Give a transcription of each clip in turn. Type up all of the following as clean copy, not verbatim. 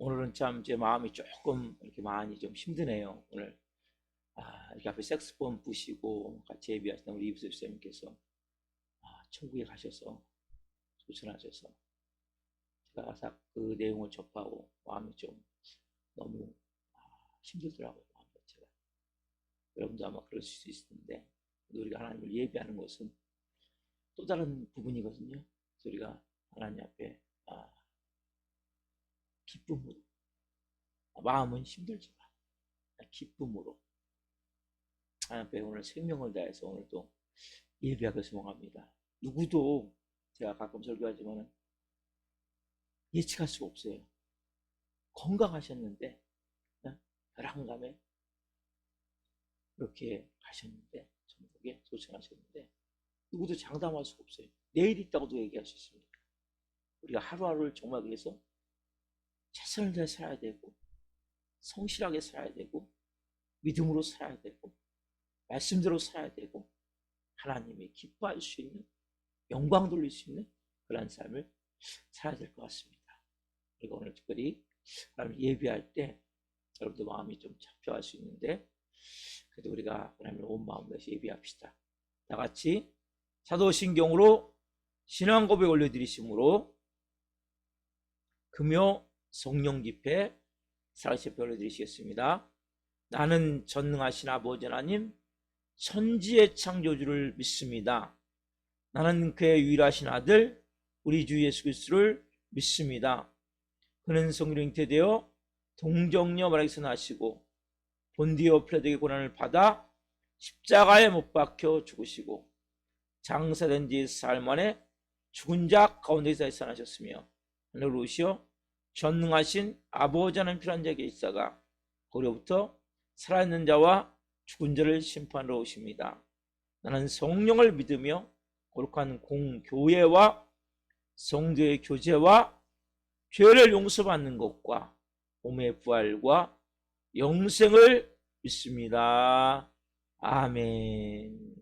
오늘은 참 제 마음이 조금 이렇게 많이 좀 힘드네요. 오늘 이렇게 앞에 색스폰 부시고 같이 예비하시는 우리 이브스 선생님께서 천국에 가셔서 소천하셔서 제가 그 내용을 접하고 마음이 좀 너무 힘들더라고요. 마음 자체가. 여러분도 아마 그럴 수 있는데 우리가 하나님을 예비하는 것은 또 다른 부분이거든요. 그래서 우리가 하나님 앞에 기쁨으로, 마음은 힘들지만 기쁨으로 하나님 앞에 오늘 생명을 다해서 오늘도 예배하기를 소망합니다. 누구도 제가 가끔 설교하지만 예측할 수가 없어요. 건강하셨는데 혈압감에 이렇게 가셨는데 천국에 소천하셨는데 누구도 장담할 수가 없어요. 내일 있다고도 얘기할 수 있습니다. 우리가 하루하루를 정말 위해서 최선을 다해 살아야 되고 성실하게 살아야 되고 믿음으로 살아야 되고 말씀대로 살아야 되고 하나님이 기뻐할 수 있는 영광 돌릴 수 있는 그런 삶을 살아야 될 것 같습니다. 그리고 오늘 특별히 하나님 예배할 때 여러분도 마음이 좀 잡혀갈 수 있는데 그래도 우리가 하나님을 온 마음으로 예배합시다. 다 같이 사도신경으로 신앙 고백 올려드리심으로 금요 성령 집회 살아계신 올려드리시겠습니다. 나는 전능하신 아버지 하나님 천지의 창조주를 믿습니다. 나는 그의 유일하신 아들 우리 주 예수 그리스도를 믿습니다. 그는 성령 잉태되어 동정녀 마리아에게서 나시고 본디오 필라도의 고난을 받아 십자가에 못 박혀 죽으시고 장사된 지 사흘 만에 죽은 자 가운데서 살아나셨으며 하늘로 오시어 전능하신 아버지 하나님 필요한 자에게 있어가 거기로부터 살아있는 자와 죽은 자를 심판하러 오십니다. 나는 성령을 믿으며 거룩한 공교회와 성도의 교제와 죄를 용서받는 것과 몸의 부활과 영생을 믿습니다. 아멘.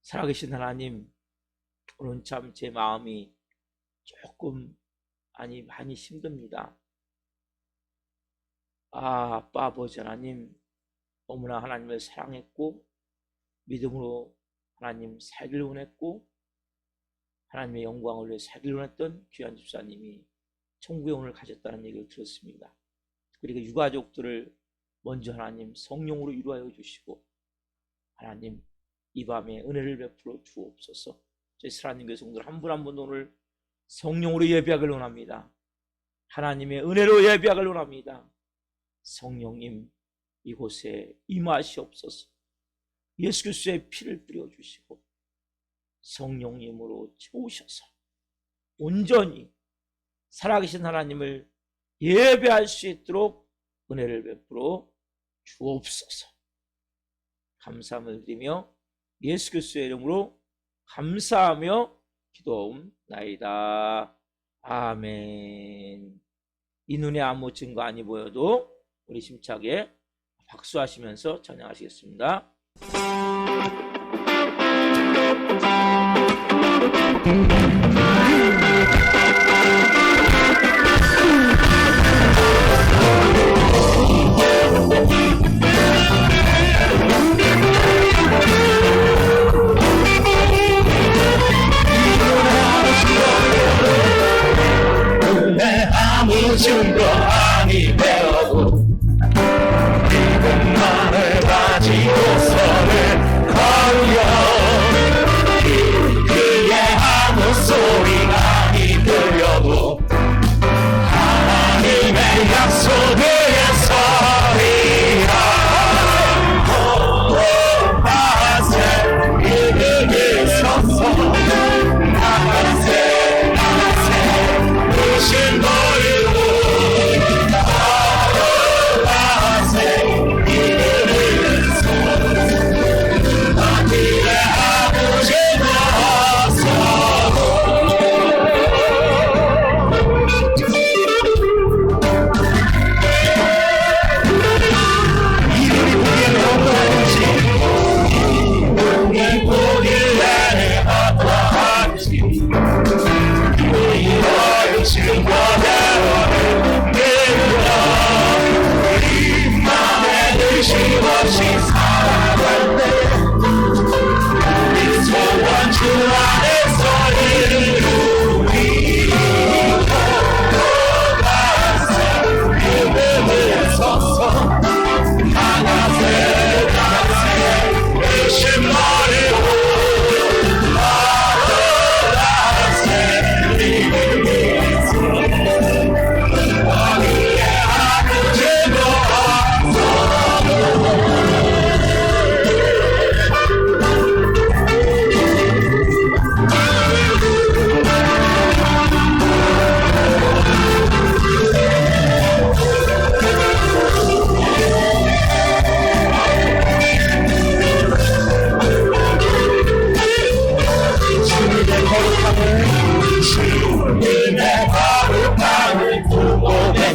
살아계신 하나님, 오늘 참 제 마음이 조금 많이 힘듭니다. 아빠 아버지 하나님 너무나 하나님을 사랑했고 믿음으로 하나님 살기를 원했고 하나님의 영광을 위해 살기를 원했던 귀한 집사님이 천국에 오늘 가셨다는 얘기를 들었습니다. 그리고 유가족들을 먼저 하나님 성령으로 위로하여 주시고 하나님 이 밤에 은혜를 베풀어 주옵소서. 저희 사랑하는 교성들 한 분 한 분 오늘 성령으로 예배하길 원합니다. 하나님의 은혜로 예배하길 원합니다. 성령님 이곳에 임하시옵소서. 예수 그리스도의 피를 뿌려주시고 성령님으로 채우셔서 온전히 살아계신 하나님을 예배할 수 있도록 은혜를 베풀어 주옵소서. 감사함을 드리며 예수 그리스도의 이름으로 감사하며 기도하옵나이다. 아멘. 이 눈에 아무 증거 아니 보여도 우리 심차게 박수하시면서 찬양하시겠습니다. 아무 증거 아니 되어도 믿음만을 가지고서는 걸려 그의 아무 소리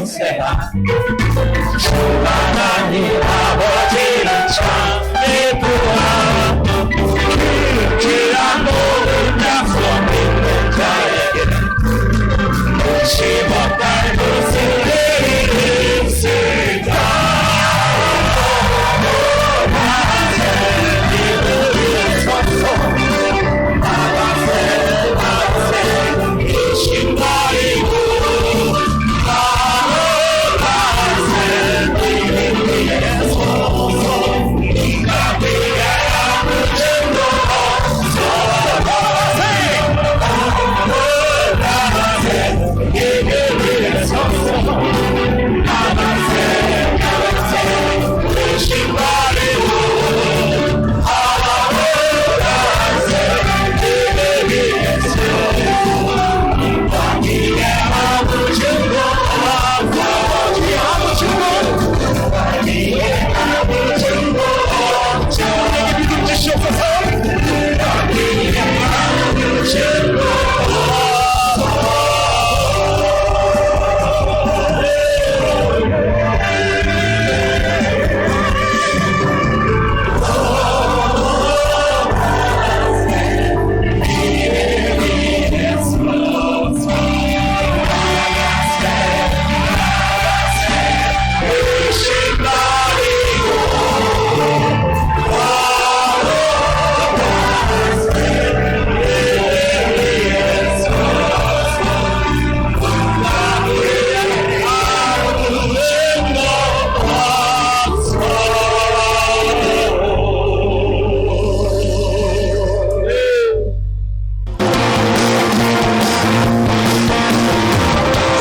세상 주 하나님 아버지는 참 예쁘다 그 귀한 모든 약속 믿는 자에게는 묻지 못할 무슨 일이 있을까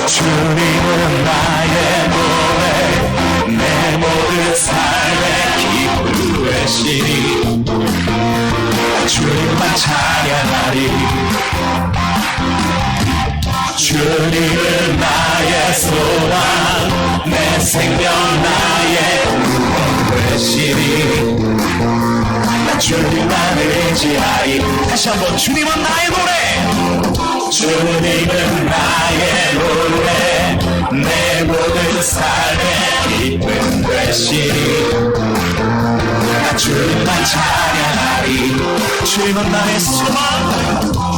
주님은 나의 노래 내 모든 삶의 기쁨 되시니 주님만 찬양하리 주님은 나의 소망 내 생명 나의 구원 되시니 주님만 의지하리 다시 한번 주님은 나의 노래 주님은 나의 노래 내 모든 삶의 기쁨 되시니 주님만 찬양하리 주님은 나의 소망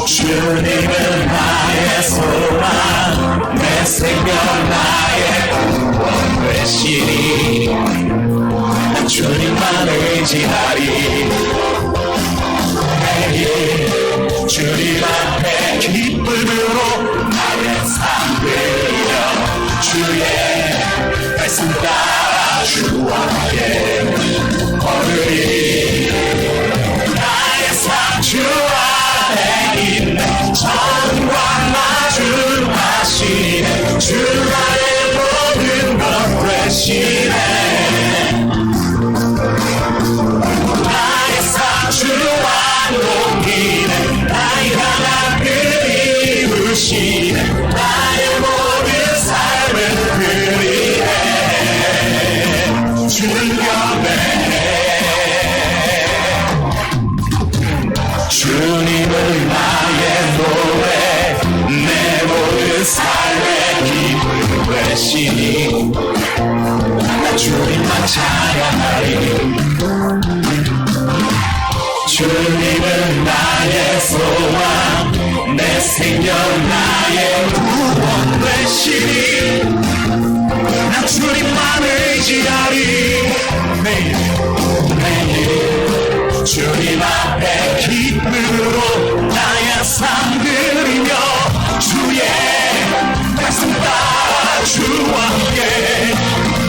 주님은 나의 소망 내 생명 나의 구원 되시니 주님만 의지하리 매일 주님 앞에 기쁨으로 나의 삶 드려 주의 말씀 따라 주와 함께 걸으리 나의 삶 주 안에 있는 전과 마주하시네 주 나의 모든 것 되시네 나의 삶 주와 동기네 나의 하나 그리우시네 나의 모든 삶을 그리해 주는 경배해 주님은 나의 노래 내 모든 삶의 기쁨 되시니 주님만 찬양하리 주님은 나의 소망 내 생명 나의 구원 되시니 나 주님만 의지하리 매일 매일 주님 앞에 기쁨으로 나의 삶 드리며 주의 말씀 따라 주와 함께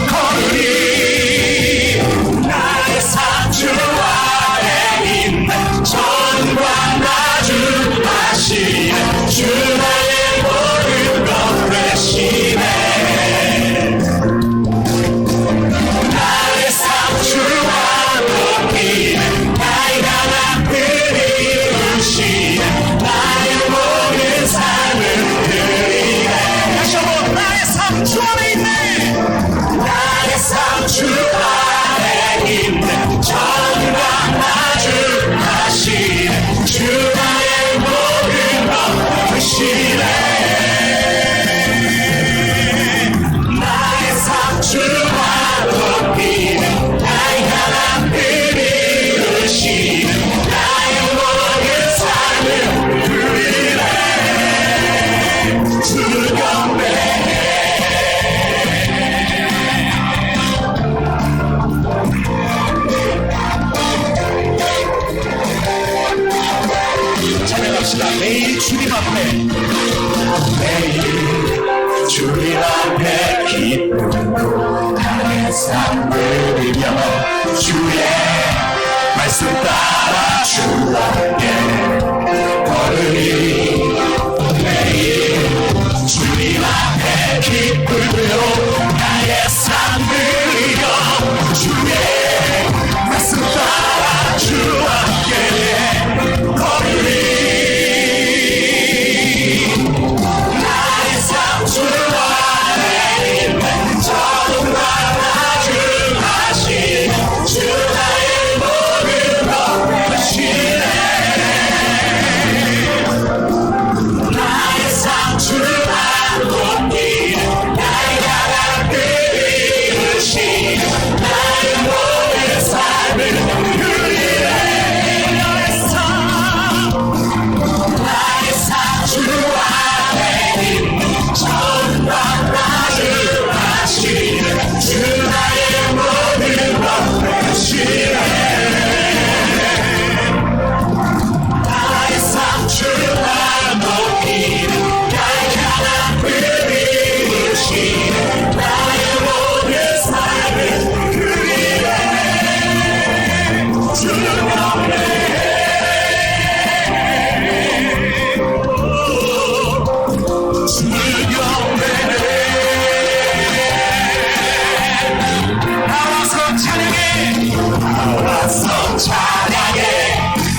걸으리 나의 삶 주 안에 있는 전과 마주하시네 주 나의 모든 것 되시네 나의 삶 주와 동기네 나의 하나 그리우시네 매일 주님 앞에 매일 주님 앞에 기쁨으로 나의 삶 드리며 주의 말씀 따라 주 함께 걸으니 매일 주님 앞에 기쁨으로 나의 삶 드리며 주의 말씀 따라 주 함께 걸으니 나의 삶 주 안에 있는 저도 나가주하시네 주 나의 모든 것 되시네 나의 삶 주 안에 높이는 나의 나라 그리우시네 나의 모든 삶을 누리네 나의 삶 주 안에 있는 전방 나주하시네 주 나의 모든 것 되시네 나의 삶 주 안에 높이는 나의 가난 그리우시네 나의 모든 삶을 누리네 주 영원해 나와서 찬양해 나와서 찬양해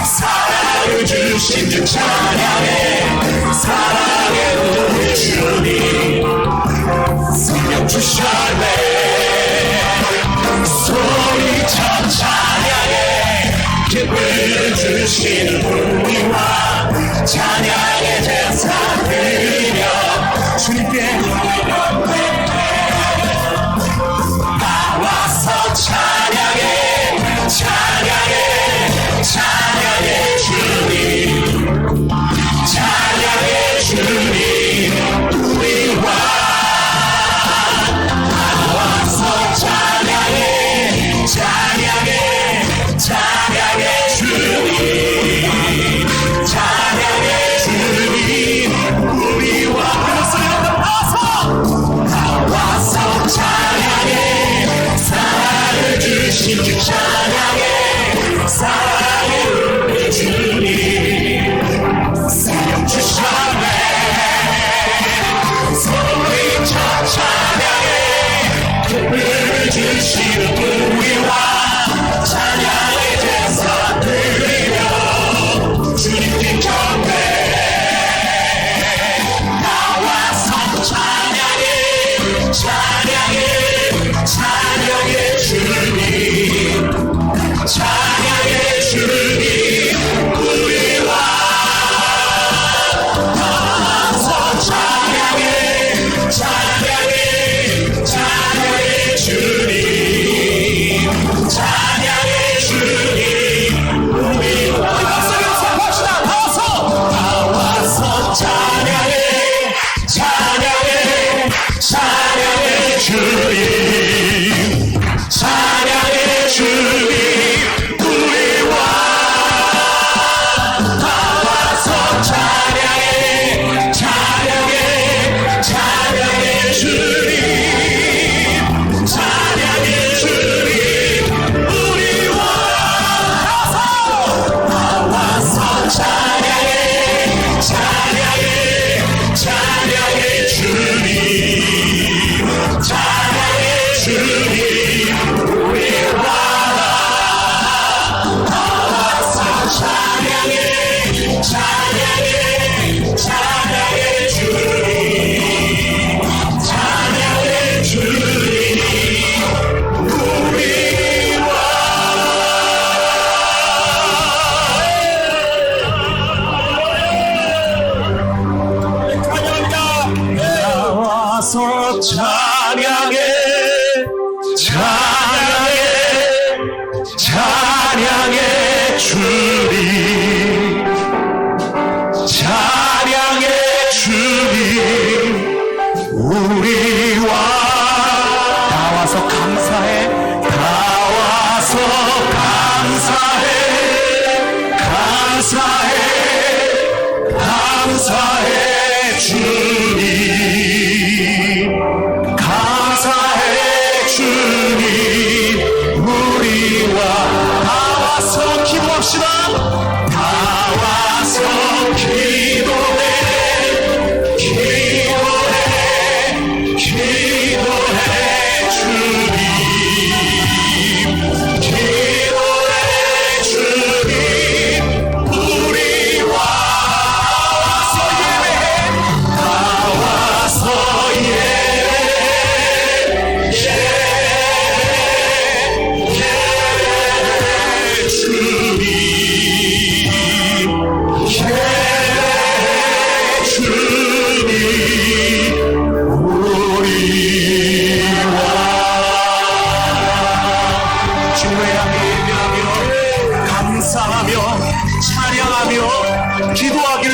사랑을 주신 주 찬양해 사랑의 우리 주님 생명 주셨네 소리쳐 찬양해 기쁨을 주시는 우리와 찬양의 제사 드리며 주님께 나와서 찬양해 찬양해 찬양해 주님 찬양해 주님 우리와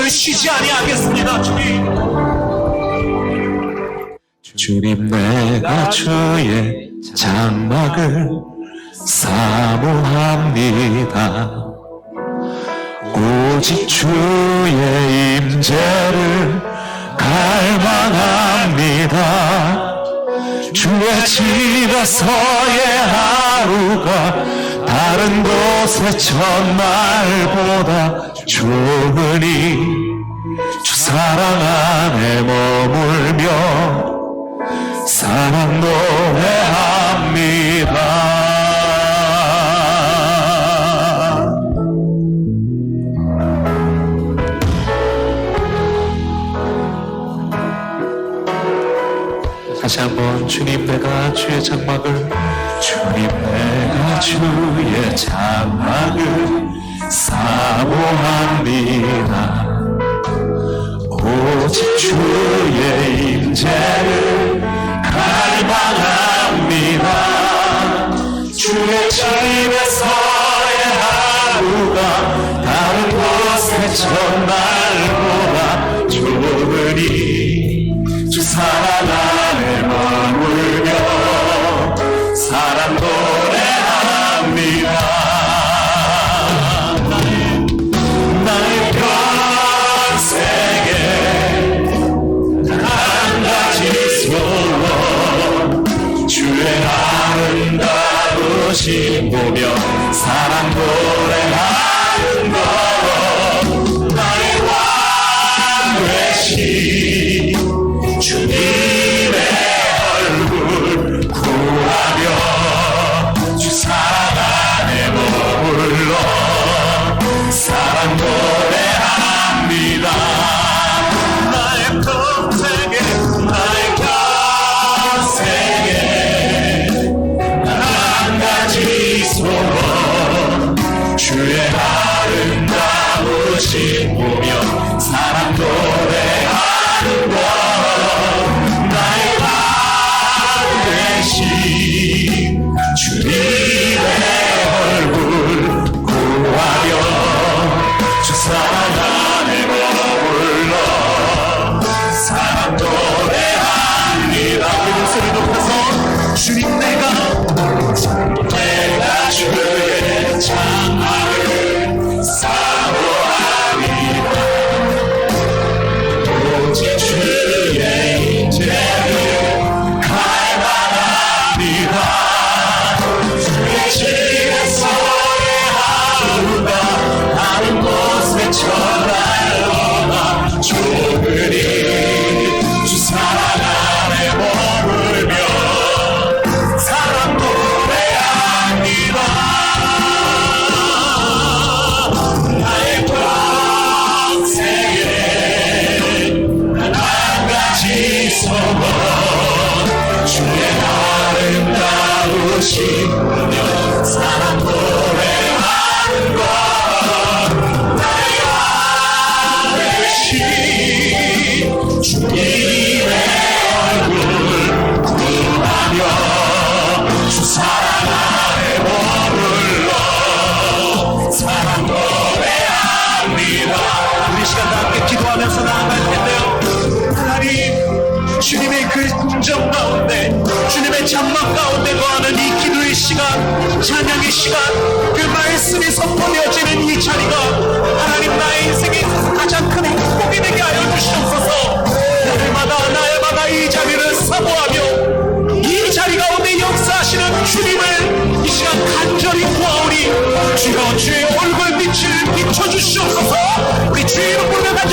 쉬지 아니하겠습니다. 주님, 내가 주의 장막을 사모합니다. 오직 주의 임재를 갈망합니다. 주의 집에서의 하루가 다른 곳의 첫날보다 좋으니 주 사랑 안에 머물며 사랑 노래합니다. 다시 한번 주님, 내가 주의 장막을, 주님, 내가 주의 장막을 사모합니다. 오직 주의 임재를 갈망합니다. 주의 집에서의 하루가 다른 곳의 첫날보다 좋으니 주 사랑 안에 머물며 사랑 노래합니다. 나의 평생에 한 가지 소원, 주의 아름다우신 보며 사랑 노래하는 것, 나의 왕 되신 주님의 얼굴 구하며 주 사랑 안에 머물러 사랑 노래합니다. 나의 평생에, 나의 평생에 한 가지 소원, 주의 아름다우신 보며 사랑 노래하는 것, 나의 왕 되신 주님의 얼굴 구하며 주 사랑 안에 머물러 사랑 노래합니다. 우리 목소리 높여서 주님, 내가 주의 장막을 사모합니다. 오직 주의 임재를 갈망합니다. 주의 집에서의 하루가 다른 곳의 첫날보다 좋으니 주 사랑 안에 머물며 사랑 노래합니다. 나의 평생에 한 가지 소원, 주의 아름다우신 보며 사랑 노래하는 것, 나의 왕 되신 주님의 얼굴 구하며 주 사랑 안에 머물러 사랑 노래합니다. 우리 시간 다 함께 기도하면서 나아갈 텐데요. 하나님, 주님의 그 궁정 가운데, 주님의 장막 가운데 거하는 이 기도의 시간, 찬양의 시간, 그 말씀이 선포되어지는 이 자리가 하나님, 나의 인생의 가장 큰 행복이 되게 하여 주시옵소서. 날마다 이 자리를 사모하며 이 자리 가운데 역사하시는 주님을 이 시간 간절히 구하오니 주여, 주의 얼굴 빛을 비춰주시옵소서. 우리 주의 이름 부르며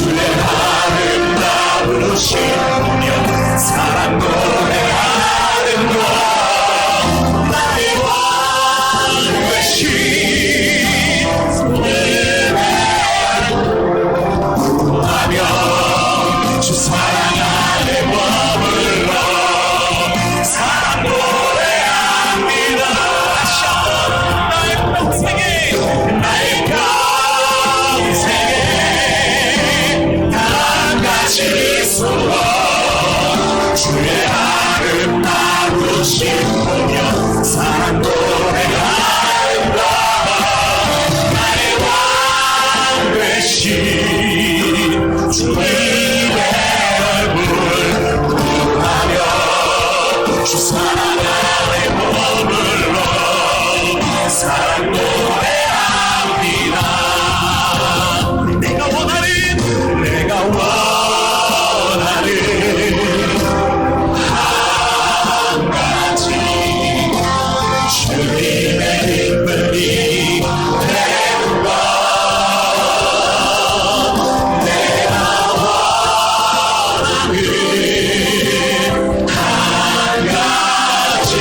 주의 아름다우신 운명 사랑 노래하는 것 나의 왕 되신 구하며 주 사랑 안에 머물러 사랑 노래합니다. 나의 평생에 나의 평생에 다같이 서로 주의 아름다우신 운명 사랑 노래한다. 나의 왕 되신 주의 얼굴 구하며 주 사랑 안에 머물러 사랑 노래합니다. 내가 원하는 한 가지 주님의 기쁨이 되는 것 내가 원하는 한 가지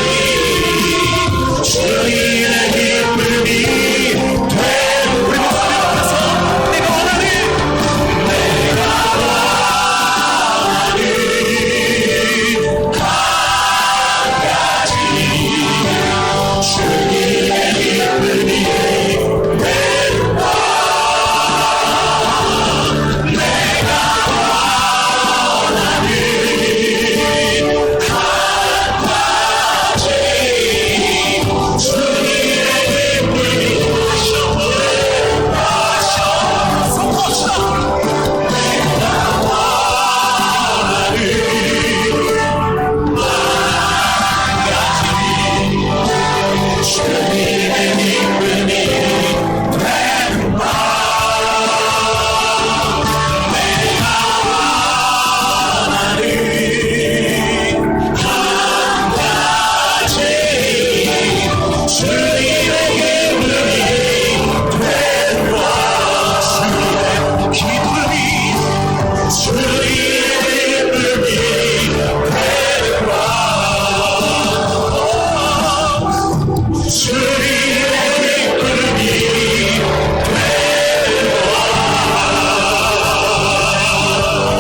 주님의 기쁨이 되는 우리 목소리 높여서 내가 원하는 주님의 기쁨이 되는 것 내가 원하는 한 가지 주님의 기쁨이 성공하시다 내가 원하는 주님의 기쁨이 되는 것 내가 원하는 한 가지 주님의 기쁨이 되는 것 주님의 기쁨이 되는 것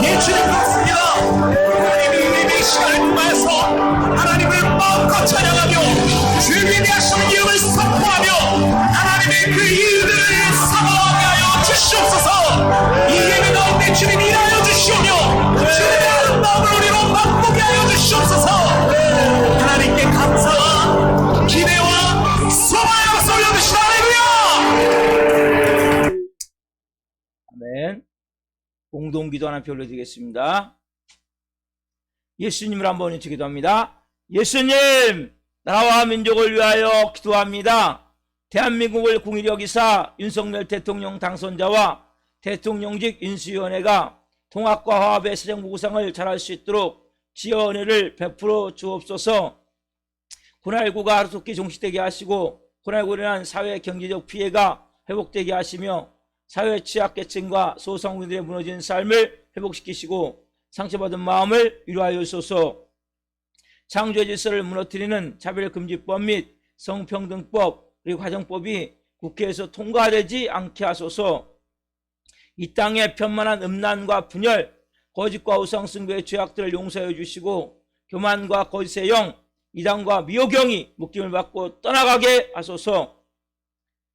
예, 주님 그렇습니다. 하나님이 이 시간을 통해서 하나님을 마음껏 찬양하며 주의 위대하신 이름을 선포하며 하나님의 그 일들을 사모하게 하여 주시옵소서. 이 예배 가운데 주님 일하여 주시오며 주님의 아름다움을 우리로 맛보게 하여 주시옵소서. 하나님께 감사와 기대와 소망의 박수 올려주시다. 할렐루야. 아멘. 공동기도 하나 올려드리겠습니다. 예수님을 한번 외쳐 기도합니다. 예수님, 나라와 민족을 위하여 기도합니다. 대한민국을 궁일히 여기사 윤석열 대통령 당선자와 대통령직 인수위원회가 통합과 화합의 사정부 구상을 잘할 수 있도록 지혜 은혜를 베풀어 주옵소서. 코로나19가 하루속히 종식되게 하시고 코로나19로 인한 사회 경제적 피해가 회복되게 하시며 사회 취약계층과 소상공인들의 무너진 삶을 회복시키시고 상처받은 마음을 위로하여 주소서. 창조의 질서를 무너뜨리는 차별금지법 및 성평등법 그리고 가정법이 국회에서 통과되지 않게 하소서. 이 땅의 편만한 음란과 분열, 거짓과 우상숭배의 죄악들을 용서해 주시고 교만과 거짓의 영, 이단과 미혹영이 묶임을 받고 떠나가게 하소서.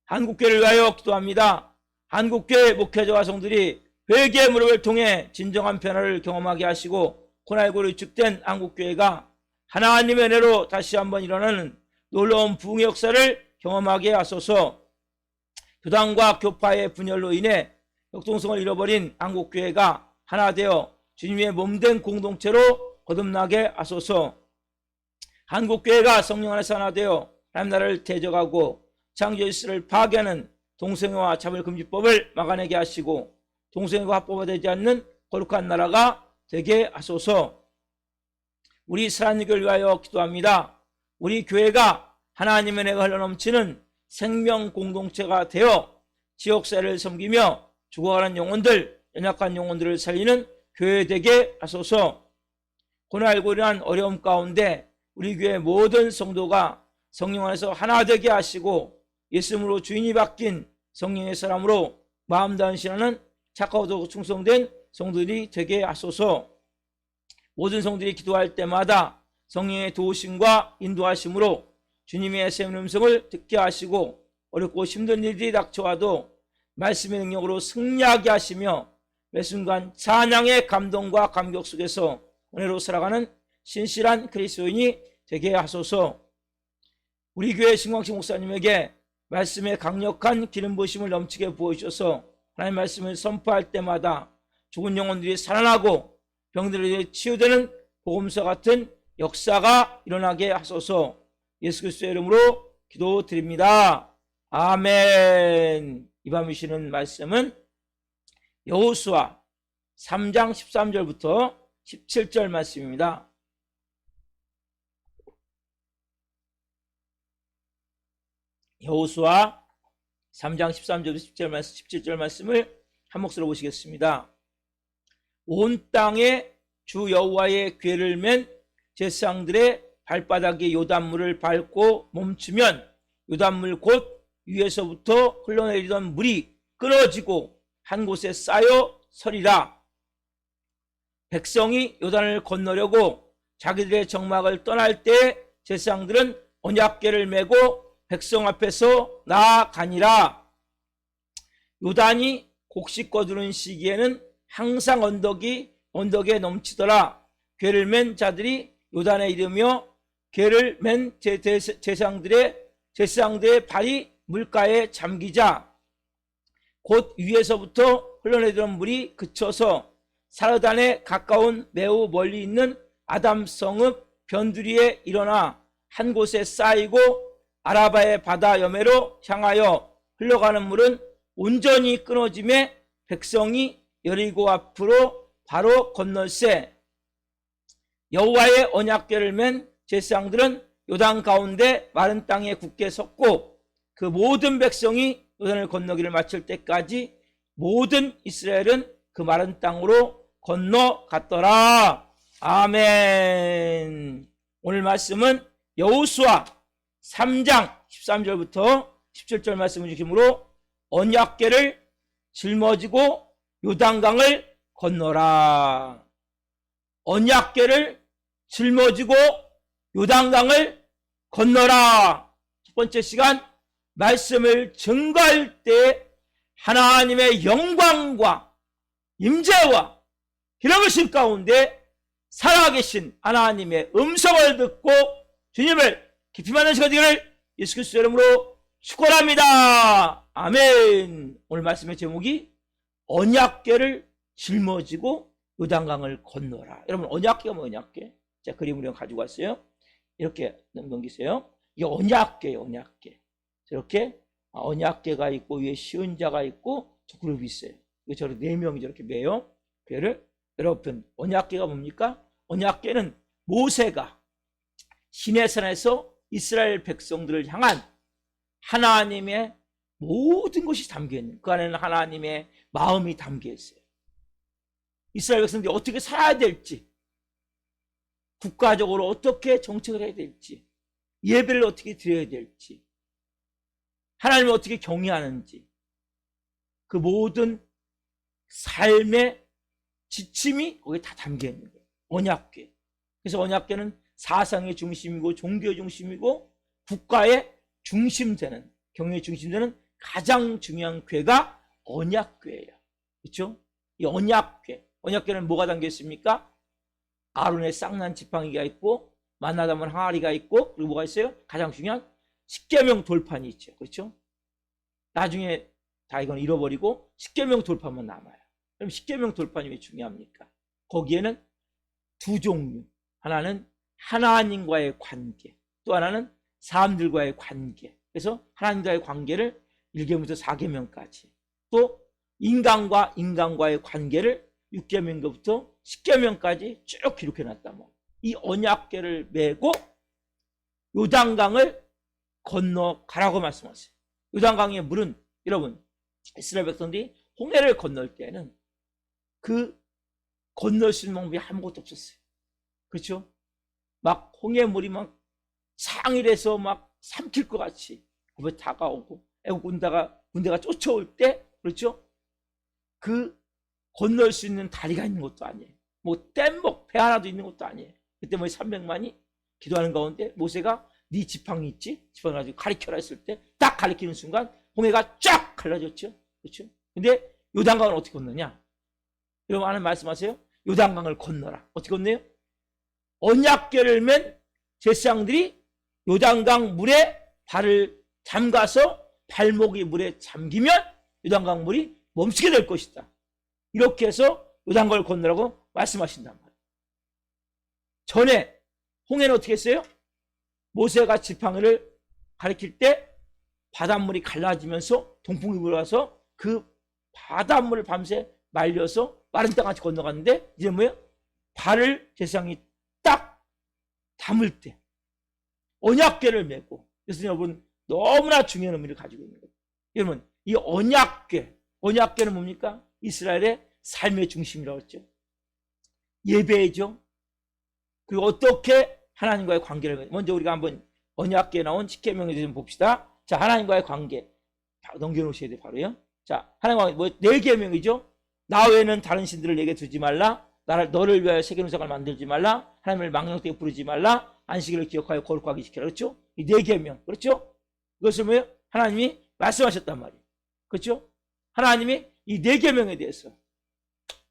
한국교회를 위하여 기도합니다. 한국교회 목회자와 성들이 회개의 무릎을 통해 진정한 변화를 경험하게 하시고 코로나19로 위축된 한국교회가 하나님의 은혜로 다시 한번 일어나는 놀라운 부흥의 역사를 경험하게 하소서. 교단과 교파의 분열로 인해 역동성을 잃어버린 한국교회가 하나 되어 주님의 몸된 공동체로 거듭나게 하소서. 한국교회가 성령 안에서 하나 되어 하나님 나라를 대적하고 창조의 질서를 파괴하는 동성애와 차별금지법을 막아내게 하시고 동성애가 합법화되지 않는 거룩한 나라가 되게 하소서. 우리 사랑교회를 위하여 기도합니다. 우리 교회가 하나님의 은혜가 흘러넘치는 생명 공동체가 되어 지역사회를 섬기며 죽어가는 영혼들 연약한 영혼들을 살리는 교회 되게 하소서. 고난고 이러한 어려움 가운데 우리 교회 모든 성도가 성령 안에서 하나 되게 하시고 예수님으로 주인이 바뀐 성령의 사람으로 마음 다한 신하는 착하고 충성된 성도들이 되게 하소서. 모든 성도들이 기도할 때마다 성령의 도우심과 인도하심으로 주님의 세운 음성을 듣게 하시고 어렵고 힘든 일들이 닥쳐와도 말씀의 능력으로 승리하게 하시며 매 순간 찬양의 감동과 감격 속에서 은혜로 살아가는 신실한 그리스도인이 되게 하소서. 우리 교회 신광식 목사님에게 말씀의 강력한 기름 부으심을 넘치게 부어주셔서 하나님의 말씀을 선포할 때마다 죽은 영혼들이 살아나고 병들이 치유되는 복음서 같은 역사가 일어나게 하소서. 예수 그리스도의 이름으로 기도드립니다. 아멘. 이 밤 주시는 말씀은 여호수아 3장 13절부터 17절 말씀입니다. 여호수아 3장 13절부터 17절 말씀을 한 목소리로 보시겠습니다. 온 땅에 주 여호와의 궤를 맨 제사장들의 발바닥에 요단물을 밟고 멈추면 요단물 곧 위에서부터 흘러내리던 물이 끊어지고 한 곳에 쌓여 서리라. 백성이 요단을 건너려고 자기들의 정막을 떠날 때 제사장들은 언약궤를 메고 백성 앞에서 나아가니라. 요단이 곡식 거두는 시기에는 항상 언덕에 넘치더라. 궤를 맨 자들이 요단에 이르며 궤를 맨 제사장들의 발이 물가에 잠기자 곧 위에서부터 흘러내리던 물이 그쳐서 사르단에 가까운 매우 멀리 있는 아담성읍 변두리에 일어나 한 곳에 쌓이고 아라바의 바다 여매로 향하여 흘러가는 물은 온전히 끊어짐에 백성이 여리고 앞으로 바로 건널세. 여호와의 언약궤를 맨 제사장들은 요단 가운데 마른 땅에 굳게 섰고 그 모든 백성이 요단을 건너기를 마칠 때까지 모든 이스라엘은 그 마른 땅으로 건너갔더라. 아멘. 오늘 말씀은 여호수아 3장 13절부터 17절 말씀을 중심으로 언약궤를 짊어지고 요단강을 건너라. 언약궤를 짊어지고 요단강을 건너라. 첫 번째 시간 말씀을 증거할 때 하나님의 영광과 임재와 기름부으심 가운데 살아계신 하나님의 음성을 듣고 주님을 깊이 만나는 시간 되기를 예수 그리스도 이름으로 축원합니다. 아멘. 오늘 말씀의 제목이 언약궤를 짊어지고 요단강을 건너라. 여러분 언약궤가 뭐냐께? 제가 그림으로 가지고 왔어요. 이렇게 넘기세요. 이게 언약궤예요. 언약궤. 이렇게 언약궤가 있고 위에 시은자가 있고 저 그룹이 있어요. 저렇게 4명이 저렇게 매요. 궤를. 여러분 언약궤가 뭡니까? 언약궤는 모세가 시내산에서 이스라엘 백성들을 향한 하나님의 모든 것이 담겨있는, 그 안에는 하나님의 마음이 담겨있어요. 이스라엘 백성들이 어떻게 살아야 될지, 국가적으로 어떻게 정책을 해야 될지, 예배를 어떻게 드려야 될지, 하나님을 어떻게 경외하는지, 그 모든 삶의 지침이 거기에 다 담겨있는 거예요. 언약궤. 그래서 언약궤는 사상의 중심이고 종교의 중심이고 국가의 중심되는, 경외의 중심되는 가장 중요한 궤가 언약궤예요. 그렇죠? 이 언약궤는 뭐가 담겨 있습니까? 아론의 쌍난 지팡이가 있고 만나 담은 항아리가 있고 그리고 뭐가 있어요? 가장 중요한 십계명 돌판이 있죠. 그렇죠? 나중에 다 이건 잃어버리고 십계명 돌판만 남아요. 그럼 십계명 돌판이 왜 중요합니까? 거기에는 두 종류, 하나는 하나님과의 관계, 또 하나는 사람들과의 관계. 그래서 하나님과의 관계를 1계명부터 4계명까지, 또 인간과 인간과의 관계를 6계명부터 10계명까지 쭉 기록해놨단 말이에요. 이 언약궤를 메고 요단강을 건너가라고 말씀하세요. 요단강의 물은 여러분 이스라엘 백성들이 홍해를 건널 때는 그 건널 수 있는 방법이 아무것도 없었어요. 그렇죠? 막 홍해물이 막 상일해서 막 삼킬 것 같이 그에 다가오고 애국 군대가 쫓아올 때, 그렇죠? 그 건널 수 있는 다리가 있는 것도 아니에요. 뭐 뗏목 배 하나도 있는 것도 아니에요. 그때 뭐 300만이 기도하는 가운데 모세가 네 지팡이 있지? 지팡이 가지고 가리켜라 했을 때 딱 가리키는 순간 홍해가 쫙 갈라졌죠. 그렇죠? 근데 요단강을 어떻게 건너냐? 여러분 하나님 말씀하세요. 요단강을 건너라. 어떻게 건너요? 언약궤를 맨 제사장들이 요단강 물에 발을 담가서 발목이 물에 잠기면 요단강 물이 멈추게 될 것이다. 이렇게 해서 요단강을 건너라고 말씀하신단 말이에요. 전에 홍해는 어떻게 했어요? 모세가 지팡이를 가리킬 때 바닷물이 갈라지면서 동풍이 불어와서 그 바닷물을 밤새 말려서 마른 땅같이 건너갔는데 이제 뭐예요? 발을 제사장이 딱 담을 때 언약궤를 메고, 그래서 여러분 너무나 중요한 의미를 가지고 있는 거예요. 여러분 이 언약궤는 뭡니까? 이스라엘의 삶의 중심이라고 했죠. 예배죠. 그리고 어떻게 하나님과의 관계를, 먼저 우리가 한번 언약궤에 나온 10계명에 대해서 좀 봅시다. 자, 하나님과의 관계 넘겨놓으셔야 돼요. 바로요. 자, 하나님과 뭐 4계명이죠. 나 외에는 다른 신들을 내게 두지 말라. 너를 위하여 세계는 상을 만들지 말라. 하나님을 망령되게 부르지 말라. 안식일을 기억하여 거룩하게 지켜라. 그렇죠? 이 4계명. 그렇죠? 이것을 뭐예요? 하나님이 말씀하셨단 말이에요. 그렇죠? 하나님이 이 4계명에 대해서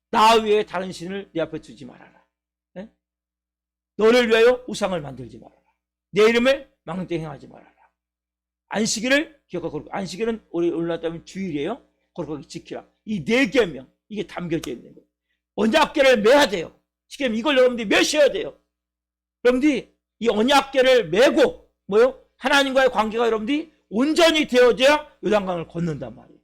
나 외에 다른 신을 내 앞에 두지 말아라. 네? 너를 위하여 우상을 만들지 말아라. 내 이름을 망령되게 행하지 말아라. 안식일을 기억하고, 안식일은 우리 올라왔다면 주일이에요. 거룩하게 지키라. 이 4계명, 이게 담겨져 있는 거예요. 언약궤를 매야 돼요. 지금 이걸 여러분들이 매셔야 돼요. 여러분들이 이 언약궤를 매고 뭐요? 하나님과의 관계가 여러분들이 온전히 되어져야 요단강을 걷는단 말이에요.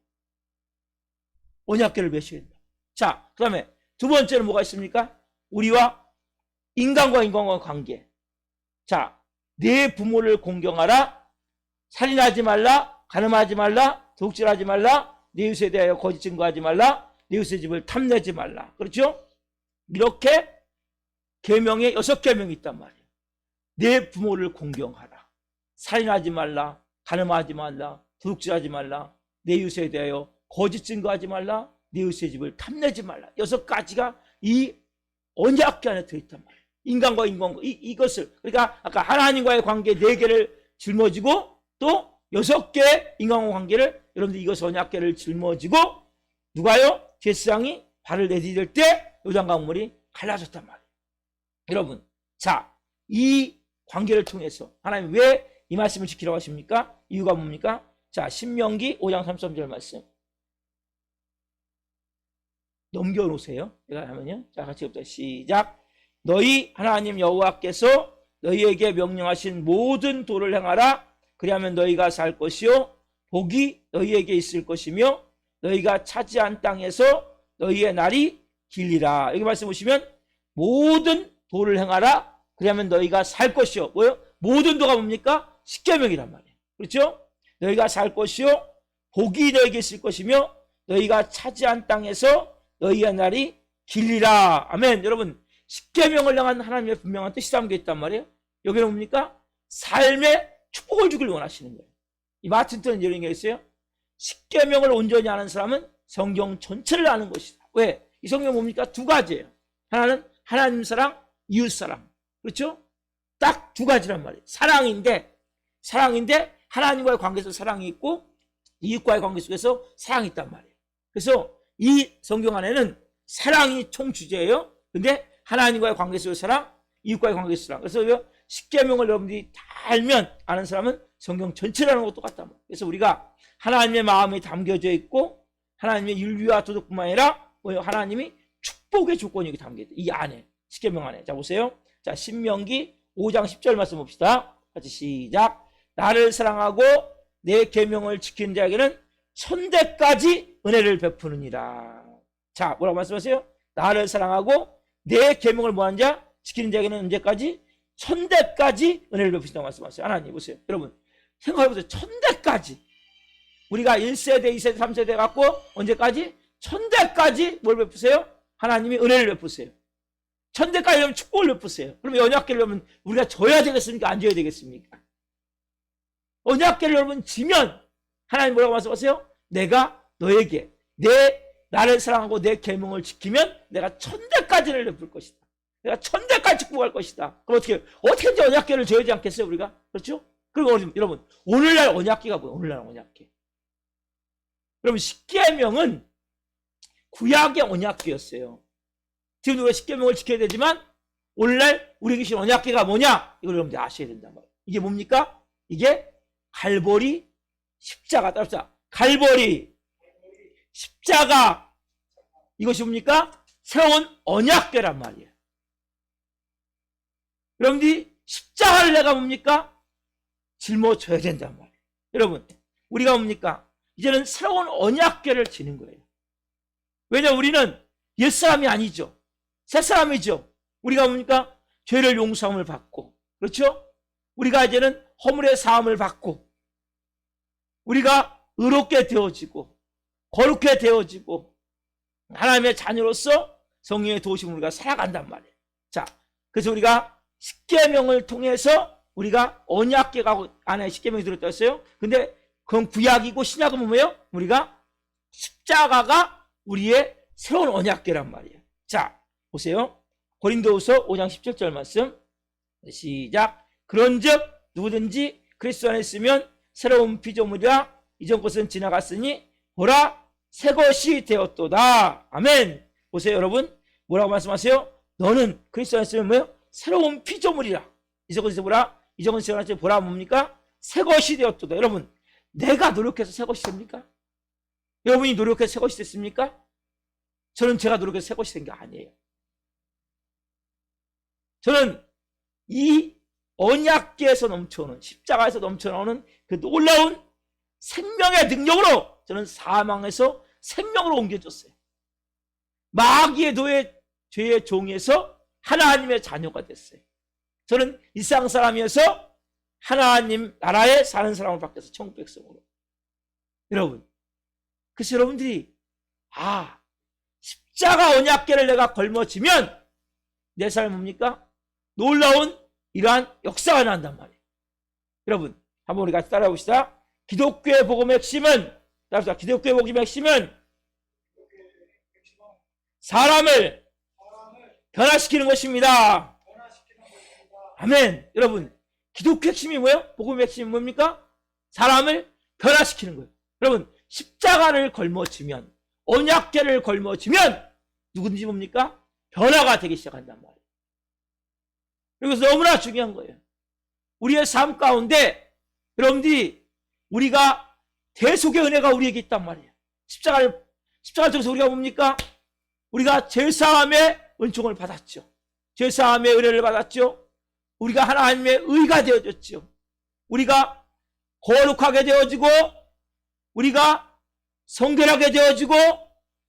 언약궤를 매셔야 된다. 자, 그 다음에 두 번째는 뭐가 있습니까? 우리와 인간과 관계. 자, 내 부모를 공경하라. 살인하지 말라. 간음하지 말라. 도둑질하지 말라. 내 이웃에 대하여 거짓 증거하지 말라. 내 이웃의 집을 탐내지 말라. 그렇죠? 이렇게 계명에 6계명이 있단 말이에요. 내 부모를 공경하라. 살인하지 말라. 간음하지 말라. 도둑질하지 말라. 내 이웃에 대하여 거짓 증거하지 말라. 내 이웃의 집을 탐내지 말라. 6가지가 이 언약궤 안에 들어있단 말이에요. 인간과 이것을, 그러니까 아까 하나님과의 관계 4개를 짊어지고 또 6개의 인간과 관계를, 여러분들 이것을 언약궤를 짊어지고 누가요? 제사장이 발을 내디딜 때 요단강 물이 갈라졌단 말이에요. 여러분, 자, 이 관계를 통해서 하나님 왜 이 말씀을 지키라고 하십니까? 이유가 뭡니까? 자, 신명기 5장 33절 말씀 넘겨놓으세요. 제가 하면요. 자, 같이 봅시다. 시작. 너희 하나님 여호와께서 너희에게 명령하신 모든 도를 행하라. 그리하면 너희가 살 것이요 복이 너희에게 있을 것이며 너희가 차지한 땅에서 너희의 날이 길리라. 여기 말씀 보시면 모든 도를 행하라. 그러면 너희가 살 것이요. 뭐요? 모든 도가 뭡니까? 10계명이란 말이에요. 그렇죠? 너희가 살 것이요 복이 너희에게 있을 것이며 너희가 차지한 땅에서 너희의 날이 길리라. 아멘. 여러분 10계명을 향한 하나님의 분명한 뜻이 담겨 있단 말이에요. 여기는 뭡니까? 삶의 축복을 주길 원하시는 거예요. 이 마틴 턴은 이런 게 있어요. 10계명을 온전히 아는 사람은 성경 전체를 아는 것이다. 왜? 이 성경은 뭡니까? 2가지예요. 하나는 하나님 사랑, 이웃 사랑. 그렇죠? 딱 2가지란 말이에요. 사랑인데 하나님과의 관계에서 사랑이 있고 이웃과의 관계 속에서 사랑이 있단 말이에요. 그래서 이 성경 안에는 사랑이 총주제예요. 근데 하나님과의 관계 속에서 사랑, 이웃과의 관계 속에서 사랑. 그래서 10계명을 여러분들이 다 알면 아는 사람은 성경 전체라는 것도 똑같단 말이에요. 그래서 우리가 하나님의 마음이 담겨져 있고 하나님의 윤리와 도덕뿐만 아니라 하나님이 축복의 조건이 여기 담겨져 있다. 이 안에 10계명 안에. 자 보세요. 자 신명기 5장 10절 말씀 봅시다. 같이 시작. 나를 사랑하고 내 계명을 지키는 자에게는 천대까지 은혜를 베푸느니라. 자 뭐라고 말씀하세요? 나를 사랑하고 내 계명을 뭐하는 자? 지키는 자에게는 언제까지? 천대까지 은혜를 베푸신다고 말씀하세요. 하나님 보세요. 여러분 생각해보세요. 천대까지. 우리가 1세대, 2세대, 3세대 갖고 언제까지? 천대까지 뭘 베푸세요? 하나님이 은혜를 베푸세요. 천대까지 오면 축복을 베푸세요. 그럼 언약궤를 여러분 우리가 져야 되겠습니까? 안 져야 되겠습니까? 언약궤를 여러분 지면 하나님 뭐라고 말씀하세요? 내가 너에게 나를 사랑하고 내 계명을 지키면 내가 천대까지를 베풀 것이다. 내가 천대까지 축복할 것이다. 그럼 어떻게 이제 언약궤를 져야 되지 않겠어요, 우리가? 그렇죠? 그리고 여러분, 오늘날 언약궤가 뭐예요? 오늘날 언약궤. 여러분, 십계명은 구약의 언약궤였어요. 지금 우리가 십계명을 지켜야 되지만 오늘날 우리에게 주신 언약궤가 뭐냐? 이걸 여러분들 아셔야 된단 말이에요. 이게 뭡니까? 이게 갈보리 십자가. 따라합시다. 갈보리 십자가. 이것이 뭡니까? 새로운 언약궤란 말이에요. 여러분들이 십자가를 내가 뭡니까? 짊어져야 된단 말이에요. 여러분, 우리가 뭡니까? 이제는 새로운 언약궤를 지는 거예요. 왜냐하면 우리는 옛사람이 아니죠. 새사람이죠. 우리가 뭡니까? 죄를 용서함을 받고, 그렇죠? 우리가 이제는 허물의 사함을 받고, 우리가 의롭게 되어지고 거룩해 되어지고 하나님의 자녀로서 성령의 도우심을 우리가 살아간단 말이에요. 자, 그래서 우리가 십계명을 통해서 우리가 언약궤가 안에 십계명이 들었다 했어요. 근데 그건 구약이고 신약은 뭐예요? 우리가 십자가가 우리의 새로운 언약궤란 말이에요. 자, 보세요. 고린도후서 5장 17절 말씀 시작. 그런즉 누구든지 그리스도 안에 있으면 새로운 피조물이라 이전 것은 지나갔으니 보라 새 것이 되었도다. 아멘. 보세요, 여러분. 뭐라고 말씀하세요? 너는 그리스도 안에 있으면 뭐예요? 새로운 피조물이라. 이전 것이 보라. 이전 것이 지나갔으니 보라 뭡니까? 새 것이 되었도다. 여러분, 내가 노력해서 새 것이 됩니까? 여러분이 노력해서 새 것이 됐습니까? 저는 제가 노력해서 새 것이 된 게 아니에요. 저는 이 언약궤에서 넘쳐오는, 십자가에서 넘쳐나오는 그 놀라운 생명의 능력으로 저는 사망에서 생명으로 옮겨졌어요. 마귀의 노예 죄의 종에서 하나님의 자녀가 됐어요. 저는 이 세상 사람이어서 하나님 나라에 사는 사람을 바뀌어서 천국 백성으로. 여러분, 그래서 여러분들이 십자가 언약궤를 내가 걸머지면 내 삶은 뭡니까? 놀라운 이러한 역사가 난단 말이에요. 여러분, 한번 우리 같이 따라해 봅시다. 기독교의 복음의 핵심은, 따라합시다. 기독교의 복음의 핵심은 사람을 변화시키는 것입니다. 아멘. 여러분, 기독교 핵심이 뭐예요? 복음의 핵심이 뭡니까? 사람을 변화시키는 거예요. 여러분, 십자가를 걸머지면, 언약궤를 걸머지면 누구든지 뭡니까? 변화가 되기 시작한단 말이에요. 그래서 너무나 중요한 거예요. 우리의 삶 가운데 여러분들이 우리가 대속의 은혜가 우리에게 있단 말이에요. 십자가를 통해서 우리가 뭡니까? 우리가 죄사함의 은총을 받았죠. 죄사함의 은혜를 받았죠. 우리가 하나님의 의가 되어졌죠. 우리가 거룩하게 되어지고 우리가 성결하게 되어지고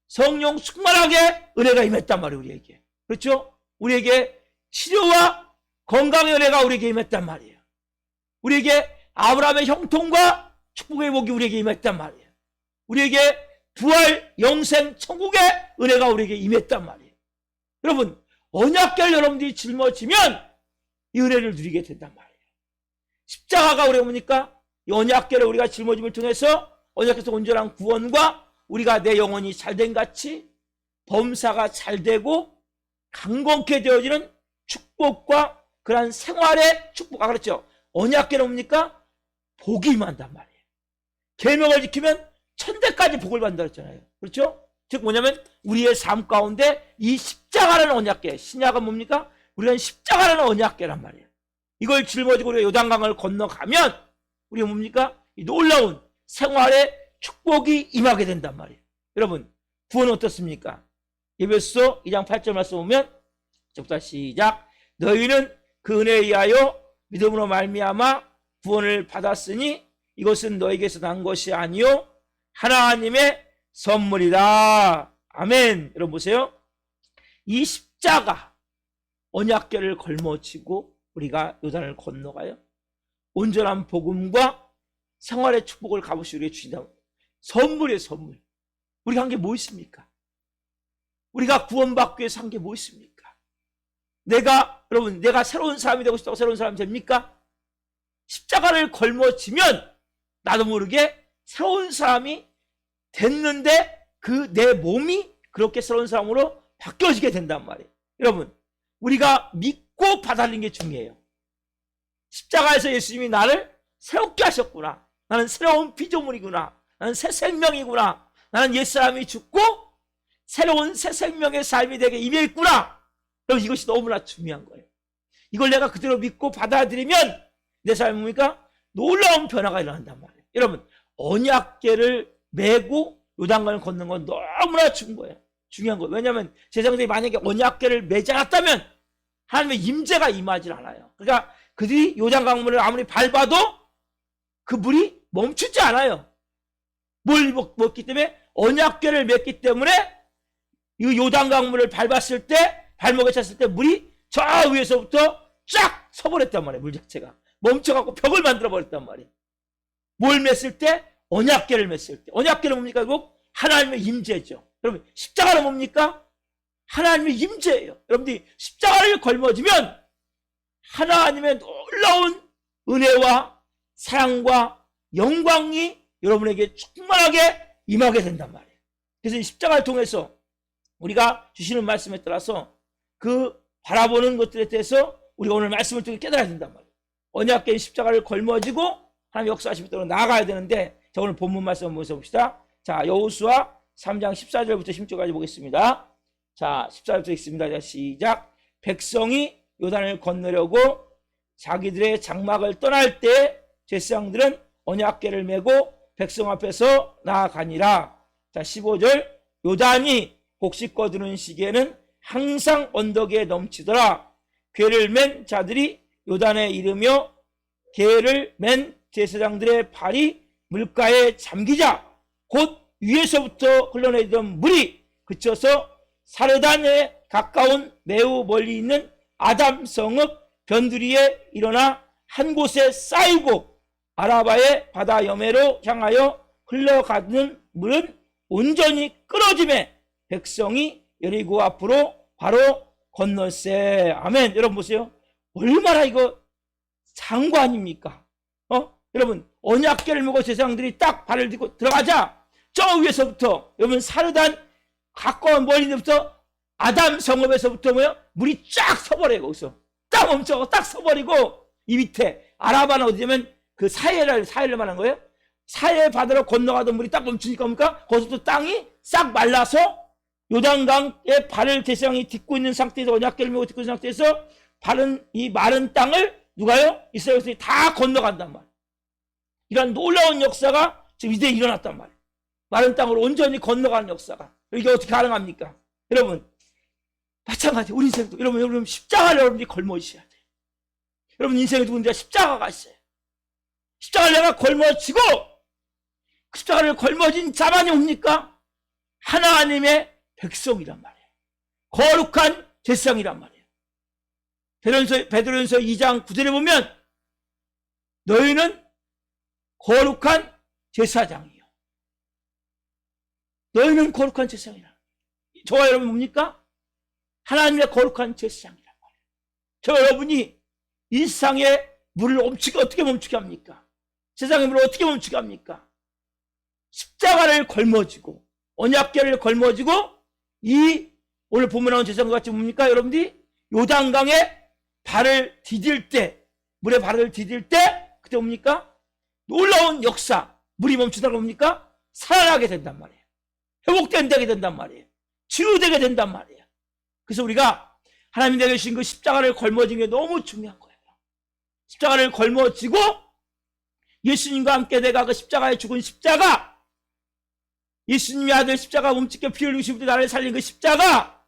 성령 충만하게 은혜가 임했단 말이에요. 우리에게. 그렇죠? 우리에게 치료와 건강의 은혜가 우리에게 임했단 말이에요. 우리에게 아브라함의 형통과 축복의 복이 우리에게 임했단 말이에요. 우리에게 부활, 영생, 천국의 은혜가 우리에게 임했단 말이에요. 여러분, 언약궤를 여러분들이 짊어지면 이 은혜를 누리게 된단 말이에요. 십자가가 우리가 뭡니까? 이 언약궤를 우리가 짊어짐을 통해서 언약궤에서 온전한 구원과 우리가 내 영혼이 잘된 같이 범사가 잘되고 강건케 되어지는 축복과 그러한 생활의 축복. 그렇죠? 언약궤는 뭡니까? 복이 임한단 말이에요. 계명을 지키면 천대까지 복을 받는다 그랬잖아요. 그렇죠? 즉 뭐냐면 우리의 삶 가운데 이 십자가라는 언약궤, 신약은 뭡니까? 우리는 십자가라는 언약궤란 말이에요. 이걸 짊어지고 우리가 요단강을 건너가면 우리가 뭡니까? 이 놀라운 생활의 축복이 임하게 된단 말이에요. 여러분, 구원은 어떻습니까? 에베소서 2장 8절 말씀 보면 저부터 시작. 너희는 그 은혜에 의하여 믿음으로 말미암아 구원을 받았으니 이것은 너에게서 난 것이 아니요 하나님의 선물이다. 아멘. 여러분 보세요. 이 십자가 언약궤를 걸머쥐고 우리가 요단을 건너가요. 온전한 복음과 생활의 축복을 값없이 우리에게 주신다. 선물이에요, 선물. 우리가 한 게 뭐 있습니까? 우리가 구원받기 위해서 한 게 뭐 있습니까? 여러분, 내가 새로운 사람이 되고 싶다고 새로운 사람이 됩니까? 십자가를 걸머지면 나도 모르게 새로운 사람이 됐는데 그 내 몸이 그렇게 새로운 사람으로 바뀌어지게 된단 말이에요. 여러분, 우리가 믿고 받아들이는 게 중요해요. 십자가에서 예수님이 나를 새롭게 하셨구나. 나는 새로운 피조물이구나. 나는 새 생명이구나. 나는 옛사람이 죽고 새로운 새 생명의 삶이 되게 임해있구나. 여러분, 이것이 너무나 중요한 거예요. 이걸 내가 그대로 믿고 받아들이면 내 삶이 뭡니까? 놀라운 변화가 일어난단 말이에요. 여러분, 언약궤를 메고 요단강을 걷는 건 너무나 중요한 거예요. 왜냐하면 제사장들이 만약에 언약궤를 메지 않았다면 하나님의 임재가 임하지 않아요. 그러니까 그들이 요단강물을 아무리 밟아도 그 물이 멈추지 않아요. 뭘 먹기 때문에? 언약궤를 맺기 때문에 이 요단강물을 밟았을 때, 발목에 찼을 때 물이 저 위에서부터 쫙 서버렸단 말이에요. 물 자체가 멈춰갖고 벽을 만들어 버렸단 말이에요. 뭘 맸을 때? 언약궤를 맸을 때. 언약궤는 뭡니까? 결국 하나님의 임재죠. 여러분, 십자가는 뭡니까? 하나님의 임재예요. 여러분들이 십자가를 걸머지면 하나님의 놀라운 은혜와 사랑과 영광이 여러분에게 충만하게 임하게 된단 말이에요. 그래서 이 십자가를 통해서 우리가 주시는 말씀에 따라서 그 바라보는 것들에 대해서 우리가 오늘 말씀을 통해 깨달아야 된단 말이에요. 언약궤 십자가를 걸머지고 하나님 역사하시는 대로 나아가야 되는데, 자, 오늘 본문 말씀 한번 봅시다. 자, 여호수아 3장 14절부터 16절까지 보겠습니다. 자, 14절부터 읽습니다. 자, 시작. 백성이 요단을 건너려고 자기들의 장막을 떠날 때 제사장들은 언약궤를 메고 백성 앞에서 나아가니라. 자, 15절. 요단이 곡식 거두는 시기에는 항상 언덕에 넘치더라. 궤를 맨 자들이 요단에 이르며 궤를 맨 제사장들의 발이 물가에 잠기자 곧 위에서부터 흘러내리던 물이 그쳐서 사르단에 가까운 매우 멀리 있는 아담 성읍 변두리에 일어나 한 곳에 쌓이고 아라바의 바다 여매로 향하여 흘러가는 물은 온전히 끊어짐에 백성이 여리고 앞으로 바로 건널세. 아멘. 여러분 보세요. 얼마나 이거 장구 아닙니까? 여러분, 언약궤를 메고 제사장들이 딱 발을 딛고 들어가자 저 위에서부터, 여러분, 사르단 가까운 멀리 데부터 아담 성읍에서부터 물이 쫙 서버려요. 거기서 딱 멈춰서 딱 서버리고 이 밑에 아라바는 어디냐면 그 사해를 말한 거예요. 사해 바다로 건너가던 물이 딱 멈추니까 뭡니까? 거기서부터 땅이 싹 말라서 요단강에 발을 제사장이 딛고 있는 상태에서, 언약궤를 메고 딛고 있는 상태에서 이 마른 땅을 누가요? 이스라엘 백성이 다 건너간단 말이에요. 이런 놀라운 역사가 지금 이제 일어났단 말이에요. 마른 땅으로 온전히 건너가는 역사가. 이게 어떻게 가능합니까? 여러분, 마찬가지 우리 인생도 여러분 십자가를 여러분들이 걸머지셔야 돼요. 여러분 인생에 누군가 십자가가 있어요. 십자가를 내가 걸머지고 그 십자가를 걸머진 자만이 뭡니까? 하나님의 백성이란 말이에요. 거룩한 제사장이란 말이에요. 베드로전서 2장 9절에 보면 너희는 거룩한 제사장이요. 너희는 거룩한 제사장이라. 저와 여러분 뭡니까? 하나님의 거룩한 제사장이란 말이에요. 저와 여러분이 일상의 물을 어떻게 멈추게 합니까? 세상의 물을 어떻게 멈추게 합니까? 십자가를 걸머지고 언약궤를 걸머지고 이 오늘 본문에 나온 제사장과 같이 뭡니까? 여러분들이 요단강에 발을 디딜 때, 물에 발을 디딜 때 그때 뭡니까? 놀라운 역사, 물이 멈추다가 뭡니까? 살아나게 된단 말이에요. 회복되게 된단 말이에요. 치유되게 된단 말이에요. 그래서 우리가 하나님 내게 주신 그 십자가를 걸머지는 게 너무 중요한 거예요. 십자가를 걸머지고 예수님과 함께 내가 그 십자가에 죽은 십자가, 예수님의 아들 십자가 몸짓게 피 흘리시고 나를 살린 그 십자가,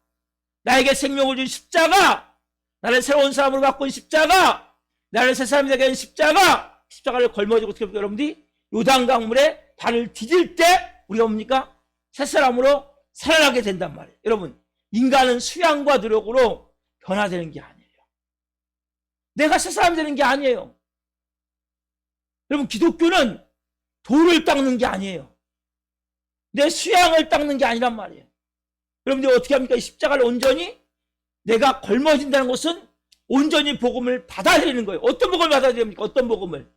나에게 생명을 준 십자가, 나를 새로운 사람으로 바꾼 십자가, 나를 새 사람이 되게 한 십자가, 십자가를 걸머지고 어떻게 볼까요? 여러분들이 요단강물에 발을 디딜 때 우리가 뭡니까? 새 사람으로 살아나게 된단 말이에요. 여러분, 인간은 수양과 노력으로 변화되는 게 아니에요. 내가 새 사람이 되는 게 아니에요. 여러분, 기독교는 돌을 닦는 게 아니에요. 내 수양을 닦는 게 아니란 말이에요. 여러분들이 어떻게 합니까? 이 십자가를 온전히 내가 걸머진다는 것은 온전히 복음을 받아들이는 거예요. 어떤 복음을 받아들입니까? 어떤 복음을?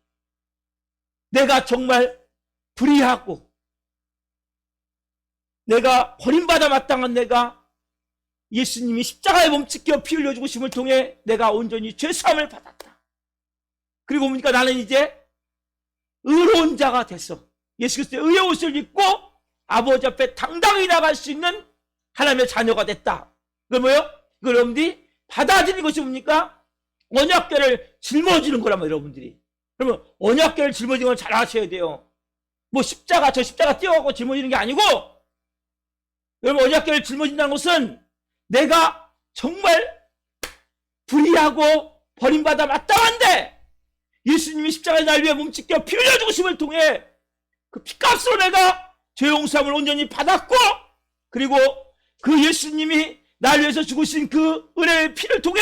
내가 정말 불의하고 내가 버림받아 마땅한 내가 예수님이 십자가에 몸짓겨 피 흘려 죽으심을 통해 내가 온전히 죄사함을 받았다. 그리고 보니까 나는 이제 의로운 자가 됐어. 예수 그리스도의 의의 옷을 입고 아버지 앞에 당당히 나갈 수 있는 하나님의 자녀가 됐다. 그건 뭐예요? 이걸 여러분들이 받아들이는 것이 뭡니까? 언약궤를 짊어지는 거란 말이에요, 여러분들이. 그러면 언약궤를 짊어지는 걸 잘 아셔야 돼요. 뭐 십자가, 저 십자가 띄워갖고 짊어지는 게 아니고, 여러분 언약궤를 짊어진다는 것은 내가 정말 불의하고 버림받아 마땅한데 예수님이 십자가에 날 위해 몸짓겨 피 흘려 죽으심을 통해 그 피값으로 내가 죄 용서함을 온전히 받았고, 그리고 그 예수님이 날 위해서 죽으신 그 은혜의 피를 통해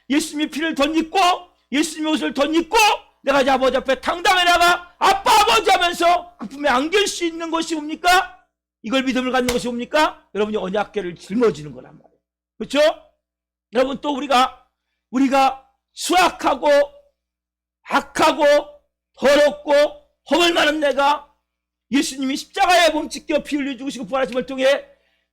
예수님의 피를 덧입고 예수님의 옷을 덧입고 내가 이제 아버지 앞에 당당히 나가 아빠 아버지 하면서 그 품에 안길 수 있는 것이 뭡니까? 이걸 믿음을 갖는 것이 뭡니까? 여러분이 언약궤를 짊어지는 거란 말이에요. 그렇죠? 여러분 또 우리가 수악하고 악하고 더럽고 허물 많은 내가 예수님이 십자가에 몸짓겨 피 흘려 죽으시고 부활하심을 통해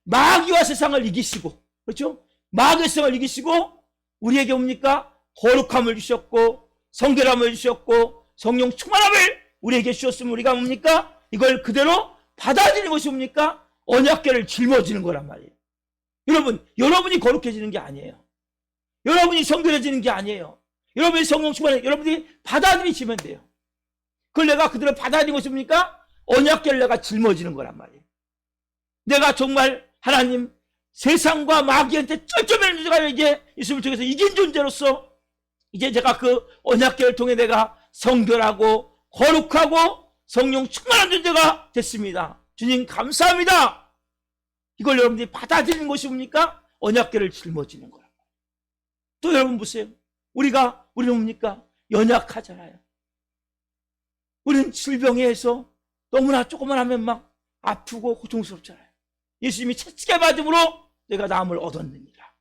마귀와 세상을 이기시고, 그렇죠? 마귀의 세상을 이기시고 우리에게 뭡니까? 거룩함을 주셨고 성결함을 주셨고 성령 충만함을 우리에게 주셨으면 우리가 뭡니까? 이걸 그대로 받아들이는 것이 뭡니까? 언약궤를 짊어지는 거란 말이에요. 여러분이 거룩해지는 게 아니에요. 여러분이 성결해지는 게 아니에요. 여러분이 성령 충만해, 여러분이 받아들이시면 돼요. 그걸 내가 그대로 받아들이는 것이 뭡니까? 언약궤를 내가 짊어지는 거란 말이에요. 내가 정말 하나님 세상과 마귀한테 쩔쩔매는 존재가 이제 예수님을 통해서 이긴 존재로서 이제 제가 그 언약궤를 통해 내가 성결하고 거룩하고 성령 충만한 존재가 됐습니다. 주님 감사합니다. 이걸 여러분들이 받아들이는 것이 뭡니까? 언약궤를 짊어지는 거란 말이에요. 또 여러분 보세요. 우리는 뭡니까? 연약하잖아요. 우리는 질병에서 너무나 조금만 하면 막 아프고 고통스럽잖아요. 예수님이 채찍에 맞음으로 내가 나음을 얻었느니라.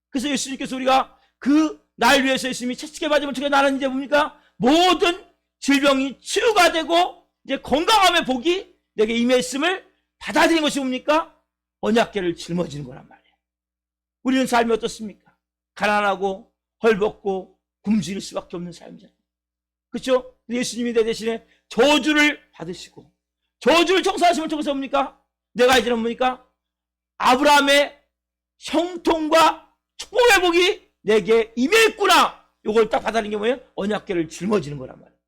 그래서 예수님께서 우리가 그 날 위해서 예수님이 채찍에 맞음을 통해 나는 이제 뭡니까? 모든 질병이 치유가 되고 이제 건강함의 복이 내게 임했음을 받아들이는 것이 뭡니까? 언약궤를 짊어지는 거란 말이에요. 우리는 삶이 어떻습니까? 가난하고 헐벗고 굶주릴 수밖에 없는 삶이잖아요. 그렇죠? 예수님이 내 대신에 저주를 받으시고 저주를 청소하심을 통해서 뭡니까? 내가 이제는 뭡니까? 아브라함의 형통과 축복의 복이 내게 임했구나. 이걸 딱 받아들이는 게 뭐예요? 언약궤를 짊어지는 거란 말이에요.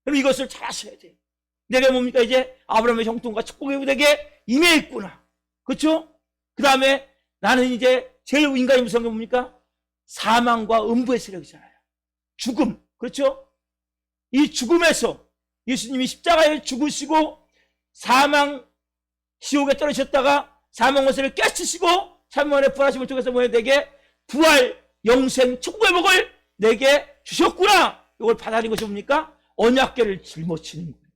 그럼 이것을 잘 아셔야 돼요. 내가 뭡니까? 이제 아브라함의 형통과 축복의 복이 내게 임했구나. 그렇죠? 그 다음에 나는 이제 제일 인간의 무서운 게 뭡니까? 사망과 음부의 세력이잖아요. 죽음. 그렇죠? 이 죽음에서 예수님이 십자가에 죽으시고 사망 지옥에 떨어졌다가 사망 원세를 깨치시고 3일 만에 부활하심을 통해서 뭐예요? 내게 부활 영생 천국의 복을 내게 주셨구나. 이걸 받아들인 것이 뭡니까? 언약궤를 짊어지는 거예요.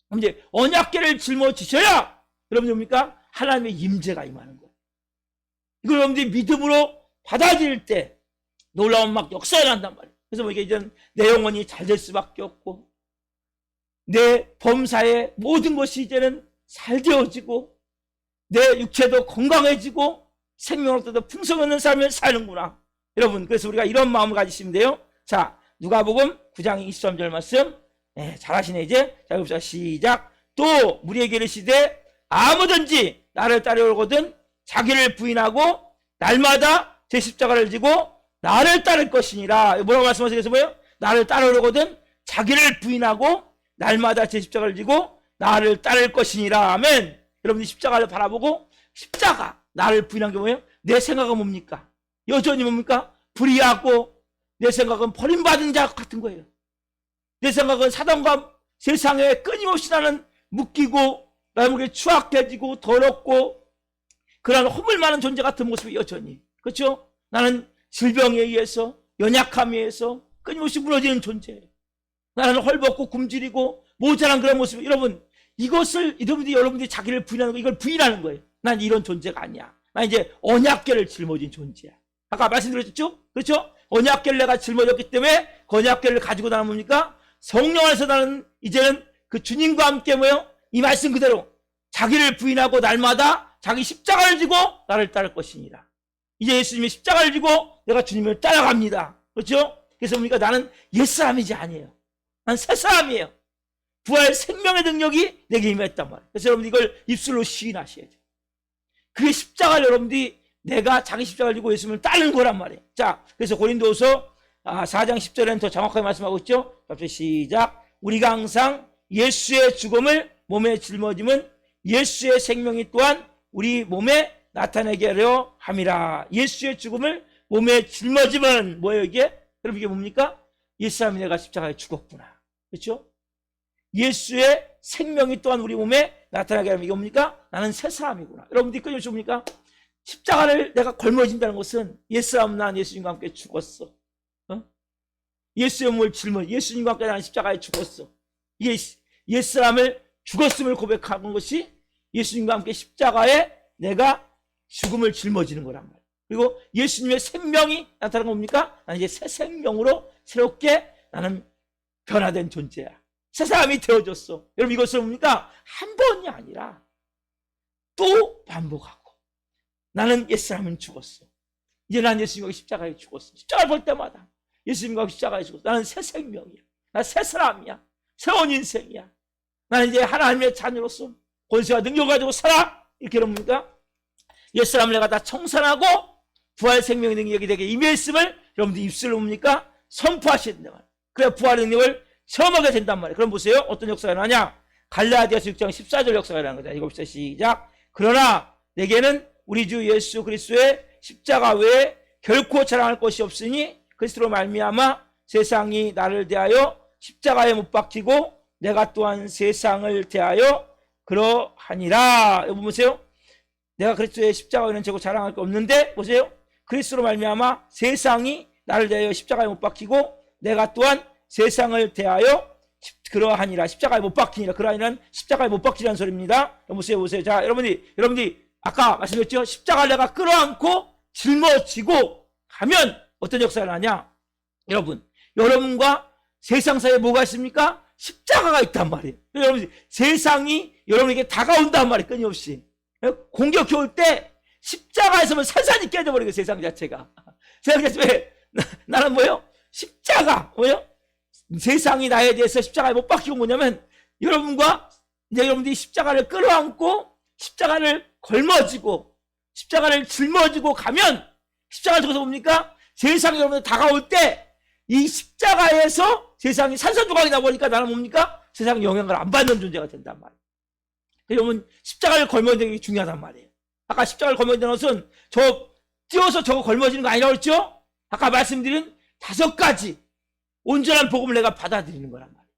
그럼 이제 언약궤를 짊어지셔야 여러분이 뭡니까? 하나님의 임재가 임하는 거예요. 이걸 여러분들이 믿음으로 받아들일 때 놀라운 막 역사가 난단 말이에요. 그래서 뭐 이게 이제 내 영혼이 잘 될 수밖에 없고 내 범사의 모든 것이 이제는 잘 되어지고 내 육체도 건강해지고 생명으로도 풍성 있는 삶을 사는구나. 여러분, 그래서 우리가 이런 마음을 가지시면 돼요. 자, 누가복음 9장 23절 말씀. 잘 하시네 이제. 자, 여기서 시작. 또 우리에게 이르시되 아무든지 나를 따르려거든 자기를 부인하고 날마다 제 십자가를 지고 나를 따를 것이니라. 뭐라고 말씀하시겠어요? 뭐예요? 나를 따르려거든 자기를 부인하고 날마다 제 십자가를 지고 나를 따를 것이니라. 아멘. 여러분이 십자가를 바라보고 십자가 나를 부인한 게 뭐예요? 내 생각은 뭡니까? 여전히 뭡니까? 불의하고 내 생각은 버림받은 자 같은 거예요. 내 생각은 사단과 세상에 끊임없이 나는 묶이고 나에게 추악해지고 더럽고 그런 허물 많은 존재 같은 모습이 여전히. 그렇죠? 나는 질병에 의해서 연약함에 의해서 끊임없이 무너지는 존재예요. 나는 헐벗고 굶주리고 모자란 그런 모습. 여러분 이것을 여러분들이 자기를 부인하는 거 이걸 부인하는 거예요. 난 이런 존재가 아니야. 나 이제 언약궤를 짊어진 존재야. 아까 말씀드렸죠? 그렇죠? 언약궤를 내가 짊어졌기 때문에 그 언약궤를 가지고 나는 뭡니까? 성령 안에서 나는 이제는 그 주님과 함께 뭐요? 이 말씀 그대로 자기를 부인하고 날마다 자기 십자가를 지고 나를 따를 것이니라. 이제 예수님의 십자가를 지고 내가 주님을 따라갑니다. 그렇죠? 그래서 뭡니까? 나는 옛사람이지 아니에요. 난 새사람이에요. 부활 생명의 능력이 내게 임했단 말이에요. 그래서 여러분 이걸 입술로 시인하셔야죠. 그게 십자가를 여러분들이 내가 자기 십자가를 지고 예수님을 따르는 거란 말이에요. 자, 그래서 고린도후서 4장 10절에는 더 정확하게 말씀하고 있죠. 갑자기 시작. 우리가 항상 예수의 죽음을 몸에 짊어짐은 예수의 생명이 또한 우리 몸에 나타내게 하려 함이라. 예수의 죽음을 몸에 짊어짐은 뭐예요 이게? 여러분 이게 뭡니까? 옛사람이 내가 십자가에 죽었구나. 그렇죠? 예수의 생명이 또한 우리 몸에 나타나게 하면 이게 뭡니까? 나는 새 사람이구나. 여러분들이 끊임없이 뭡니까? 십자가를 내가 걸머진다는 것은 옛사람 난 예수님과 함께 죽었어. 예수의 몸을 짊어 예수님과 함께 나는 십자가에 죽었어. 이게 옛사람을 죽었음을 고백하는 것이 예수님과 함께 십자가에 내가 죽음을 짊어지는 거란 말이에요. 그리고 예수님의 생명이 나타나는 건 뭡니까? 나는 이제 새 생명으로 새롭게 나는 변화된 존재야. 새 사람이 되어졌어. 여러분 이것은 뭡니까? 한 번이 아니라 또 반복하고 나는 옛사람은 죽었어. 이제 난 예수님과 십자가에 죽었어. 십자가를 볼 때마다 예수님과 십자가에 죽었어. 나는 새 생명이야. 나 새 사람이야. 새로운 인생이야. 나는 이제 하나님의 자녀로서 권세와 능력을 가지고 살아. 이렇게 뭡니까? 옛사람을 내가 다 청산하고 부활 생명의 능력이 되게 임했음을 여러분들 입술로 뭡니까? 선포하셔야 된단 말이에요. 그래야 부활의 능력을 체험하게 된단 말이에요. 그럼 보세요. 어떤 역사가 일어나냐? 갈라디아서 6장 14절 역사가 일어나는 거죠. 읽어봅시다. 시작. 그러나 내게는 우리 주 예수 그리스도의 십자가 외에 결코 자랑할 것이 없으니 그리스도로 말미암아 세상이 나를 대하여 십자가에 못 박히고 내가 또한 세상을 대하여 그러하니라. 여러분 보세요. 내가 그리스도의 십자가에는 제고 자랑할 게 없는데 보세요. 그리스도로 말미암아 세상이 나를 대하여 십자가에 못 박히고 내가 또한 세상을 대하여 그러하니라. 십자가에 못 박히니라. 그러하니라는 십자가에 못 박히라는 소리입니다. 보세요. 자, 여러분들이 아까 말씀드렸죠. 십자가를 내가 끌어안고 짊어지고 가면 어떤 역사가 나냐? 여러분과 세상 사이에 뭐가 있습니까? 십자가가 있단 말이에요. 여러분 세상이 여러분에게 다가온단 말이에요. 끊임없이 공격해 올 때 십자가에서만 산산이 깨져버리고 세상 자체가. 세상 자체에 나는 뭐예요? 십자가 뭐예요? 세상이 나에 대해서 십자가에 못 박히고 뭐냐면 여러분과 이제 여러분들이 십자가를 끌어안고 십자가를 걸머지고 십자가를 짊어지고 가면 십자가를 통해서 뭡니까? 세상이 여러분들 다가올 때 이 십자가에서 세상이 산산조각이 나버리니까 나는 뭡니까? 세상 영향을 안 받는 존재가 된단 말이에요. 여러분 십자가를 걸머지는 게 중요하단 말이에요. 아까 십자가를 걸머지는 것은 뛰어서 저거 걸머지는 거 아니라고 했죠? 아까 말씀드린 5가지 온전한 복음을 내가 받아들이는 거란 말이에요.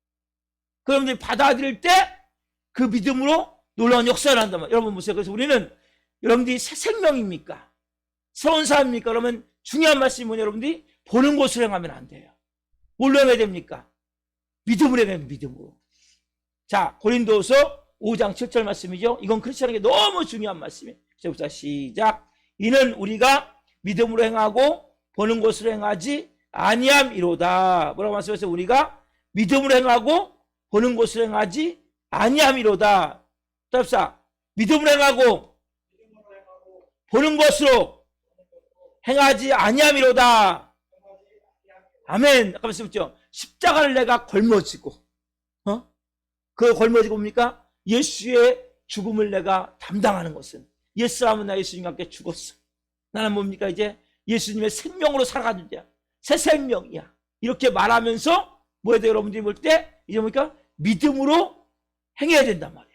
그러면 받아들일 때 그 믿음으로 놀라운 역사를 한단 말이에요. 여러분 보세요. 그래서 우리는 여러분들이 새 생명입니까? 새로운 사람입니까? 그러면 중요한 말씀이 뭐냐? 여러분들이 보는 것을 행하면 안 돼요. 뭘로 행해야 됩니까? 믿음으로 행해야 됩니다. 믿음으로. 자, 고린도서 5장 7절 말씀이죠. 이건 크리스천에게 너무 중요한 말씀이에요. 자, 시작. 이는 우리가 믿음으로 행하고 보는 것으로 행하지 아니함이로다. 뭐라고 말씀하세요? 우리가 믿음으로 행하고 보는 것으로 행하지 아니함이로다. 답사. 믿음으로 행하고 보는 것으로 행하지 아니함이로다. 아멘. 아까 말씀드렸죠. 십자가를 내가 걸머지고 그 걸머지고 뭡니까? 예수의 죽음을 내가 담당하는 것은 옛사람은 나 예수님과 함께 죽었어. 나는 뭡니까? 이제 예수님의 생명으로 살아가는 자야. 새 생명이야. 이렇게 말하면서 뭐에 대해 여러분들이 볼 때 이제 뭡니까? 믿음으로 행해야 된단 말이에요.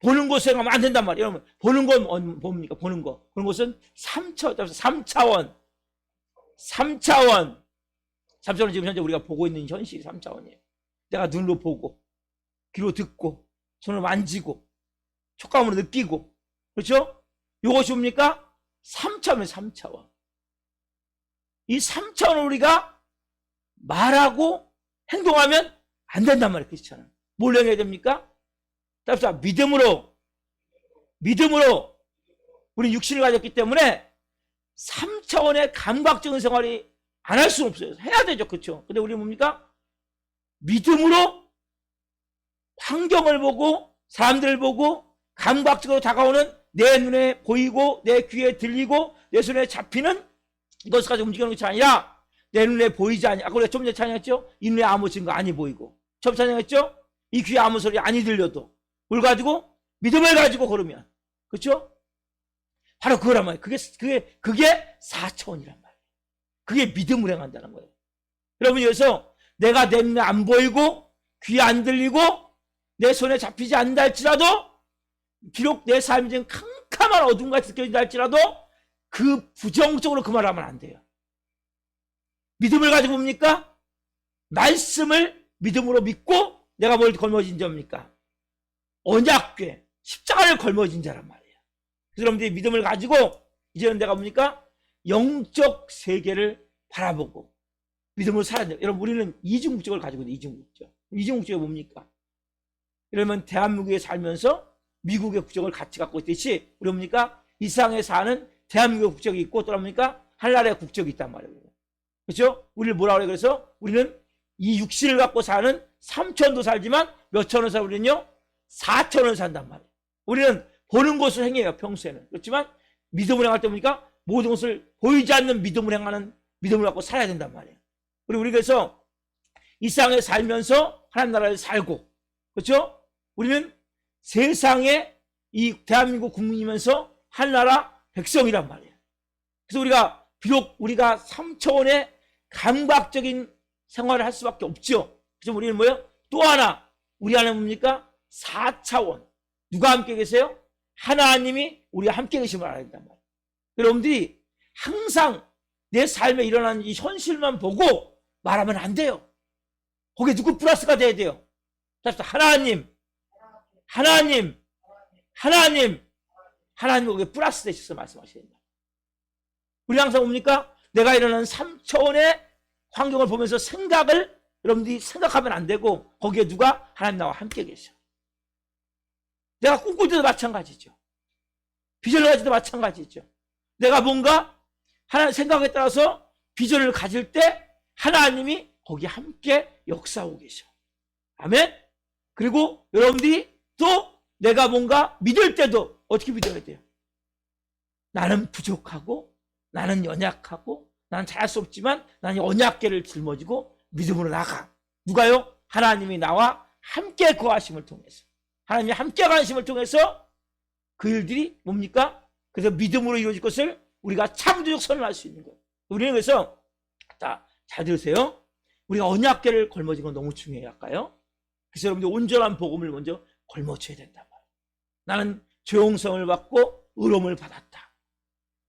보는 것을 행하면 안 된단 말이에요. 여러분 보는 건 뭡니까? 보는 것은 3차원. 3차원은 지금 현재 우리가 보고 있는 현실이 3차원이에요. 내가 눈으로 보고 귀로 듣고 손으로 만지고 촉감으로 느끼고 그렇죠? 이것이 뭡니까? 3차원. 이 3차원을 우리가 말하고 행동하면 안 된단 말이에요. 크리스천은. 뭘 행해야 됩니까? 답사. 믿음으로 우리 육신을 가졌기 때문에 3차원의 감각적인 생활이 안 할 수는 없어요. 해야 되죠. 그렇죠? 근데 우리 뭡니까? 믿음으로 환경을 보고 사람들을 보고 감각적으로 다가오는 내 눈에 보이고 내 귀에 들리고 내 손에 잡히는 이것을 가지고 움직이는 것이 아니라 내 눈에 보이지 않냐. 아까 우리가 좀 전에 찬양했죠? 이 눈에 아무 증거 아니 보이고. 처음 찬양했죠? 이 귀에 아무 소리 아니 들려도 뭘 가지고? 믿음을 가지고 걸으면. 그렇죠? 바로 그거란 말이에요. 그게 4차원이란 말이에요. 그게 믿음으로 행한다는 거예요. 여러분, 여기서 내가 내 눈에 안 보이고 귀에 안 들리고 내 손에 잡히지 않는다 할지라도 비록 내 삶이 좀 캄캄한 어둠같이 느껴진다 할지라도 그 부정적으로 그 말을 하면 안 돼요. 믿음을 가지고 뭡니까? 말씀을 믿음으로 믿고 내가 뭘 걸머진 자입니까? 언약궤, 십자가를 걸머진 자란 말이에요. 그래서 여러분들이 믿음을 가지고 이제는 내가 뭡니까? 영적 세계를 바라보고 믿음으로 살아야 돼요. 여러분, 우리는 이중국적을 가지고 있는 이중국적. 이중국적이 뭡니까? 그러면 대한민국에 살면서 미국의 국적을 같이 갖고 있듯이 우리 뭡니까? 이 세상에 사는 대한민국의 국적이 있고 또 뭡니까? 한나라의 국적이 있단 말이에요. 그렇죠? 우리를 뭐라 그래요? 그래서 우리는 이 육신을 갖고 사는 3천도 살지만 몇 천원 살 우리는요? 4천원 산단 말이에요. 우리는 보는 것을 행해요, 평소에는. 그렇지만 믿음을 행할 때 보니까 모든 것을 보이지 않는 믿음을 행하는 믿음을 갖고 살아야 된단 말이에요. 그리고 우리 그래서 이 세상에 살면서 하나님 나라에 살고, 그렇죠? 우리는 세상에 이 대한민국 국민이면서 한나라 백성이란 말이에요. 그래서 우리가 비록 우리가 3차원의 감각적인 생활을 할 수밖에 없죠. 그래서 우리는 뭐예요? 또 하나 우리 안에 뭡니까? 4차원. 누가 함께 계세요? 하나님이 우리와 함께 계심을 알아야 된단 말이에요. 여러분들이 항상 내 삶에 일어나는 이 현실만 보고 말하면 안 돼요. 거기에 누구 플러스가 돼야 돼요? 하나님, 하나님, 하나님, 하나님 거기에 플러스 되셔서 말씀하셔야 된다. 우리 항상 뭡니까? 내가 일어나는 3차원의 환경을 보면서 생각을 여러분들이 생각하면 안 되고 거기에 누가? 하나님 나와 함께 계셔. 내가 꿈꿀 때도 마찬가지죠. 비전을 가질 때도 마찬가지죠. 내가 뭔가 하나님 생각에 따라서 비전을 가질 때 하나님이 거기에 함께 역사하고 계셔. 아멘? 그리고 여러분들이 또 내가 뭔가 믿을 때도 어떻게 믿어야 돼요? 나는 부족하고 나는 연약하고 나는 잘할 수 없지만 나는 언약궤를 짊어지고 믿음으로 나가. 누가요? 하나님이 나와 함께 거하심을 통해서, 하나님이 함께 가심을 통해서 그 일들이 뭡니까? 그래서 믿음으로 이루어질 것을 우리가 창조적 선언할 수 있는 거예요. 우리는 그래서 잘 들으세요. 우리가 언약궤를 걸머진 건 너무 중요해요. 아까요. 그래서 여러분들 온전한 복음을 먼저 걸머쳐야 된단 말이에요. 나는 조용성을 받고 의로움을 받았다.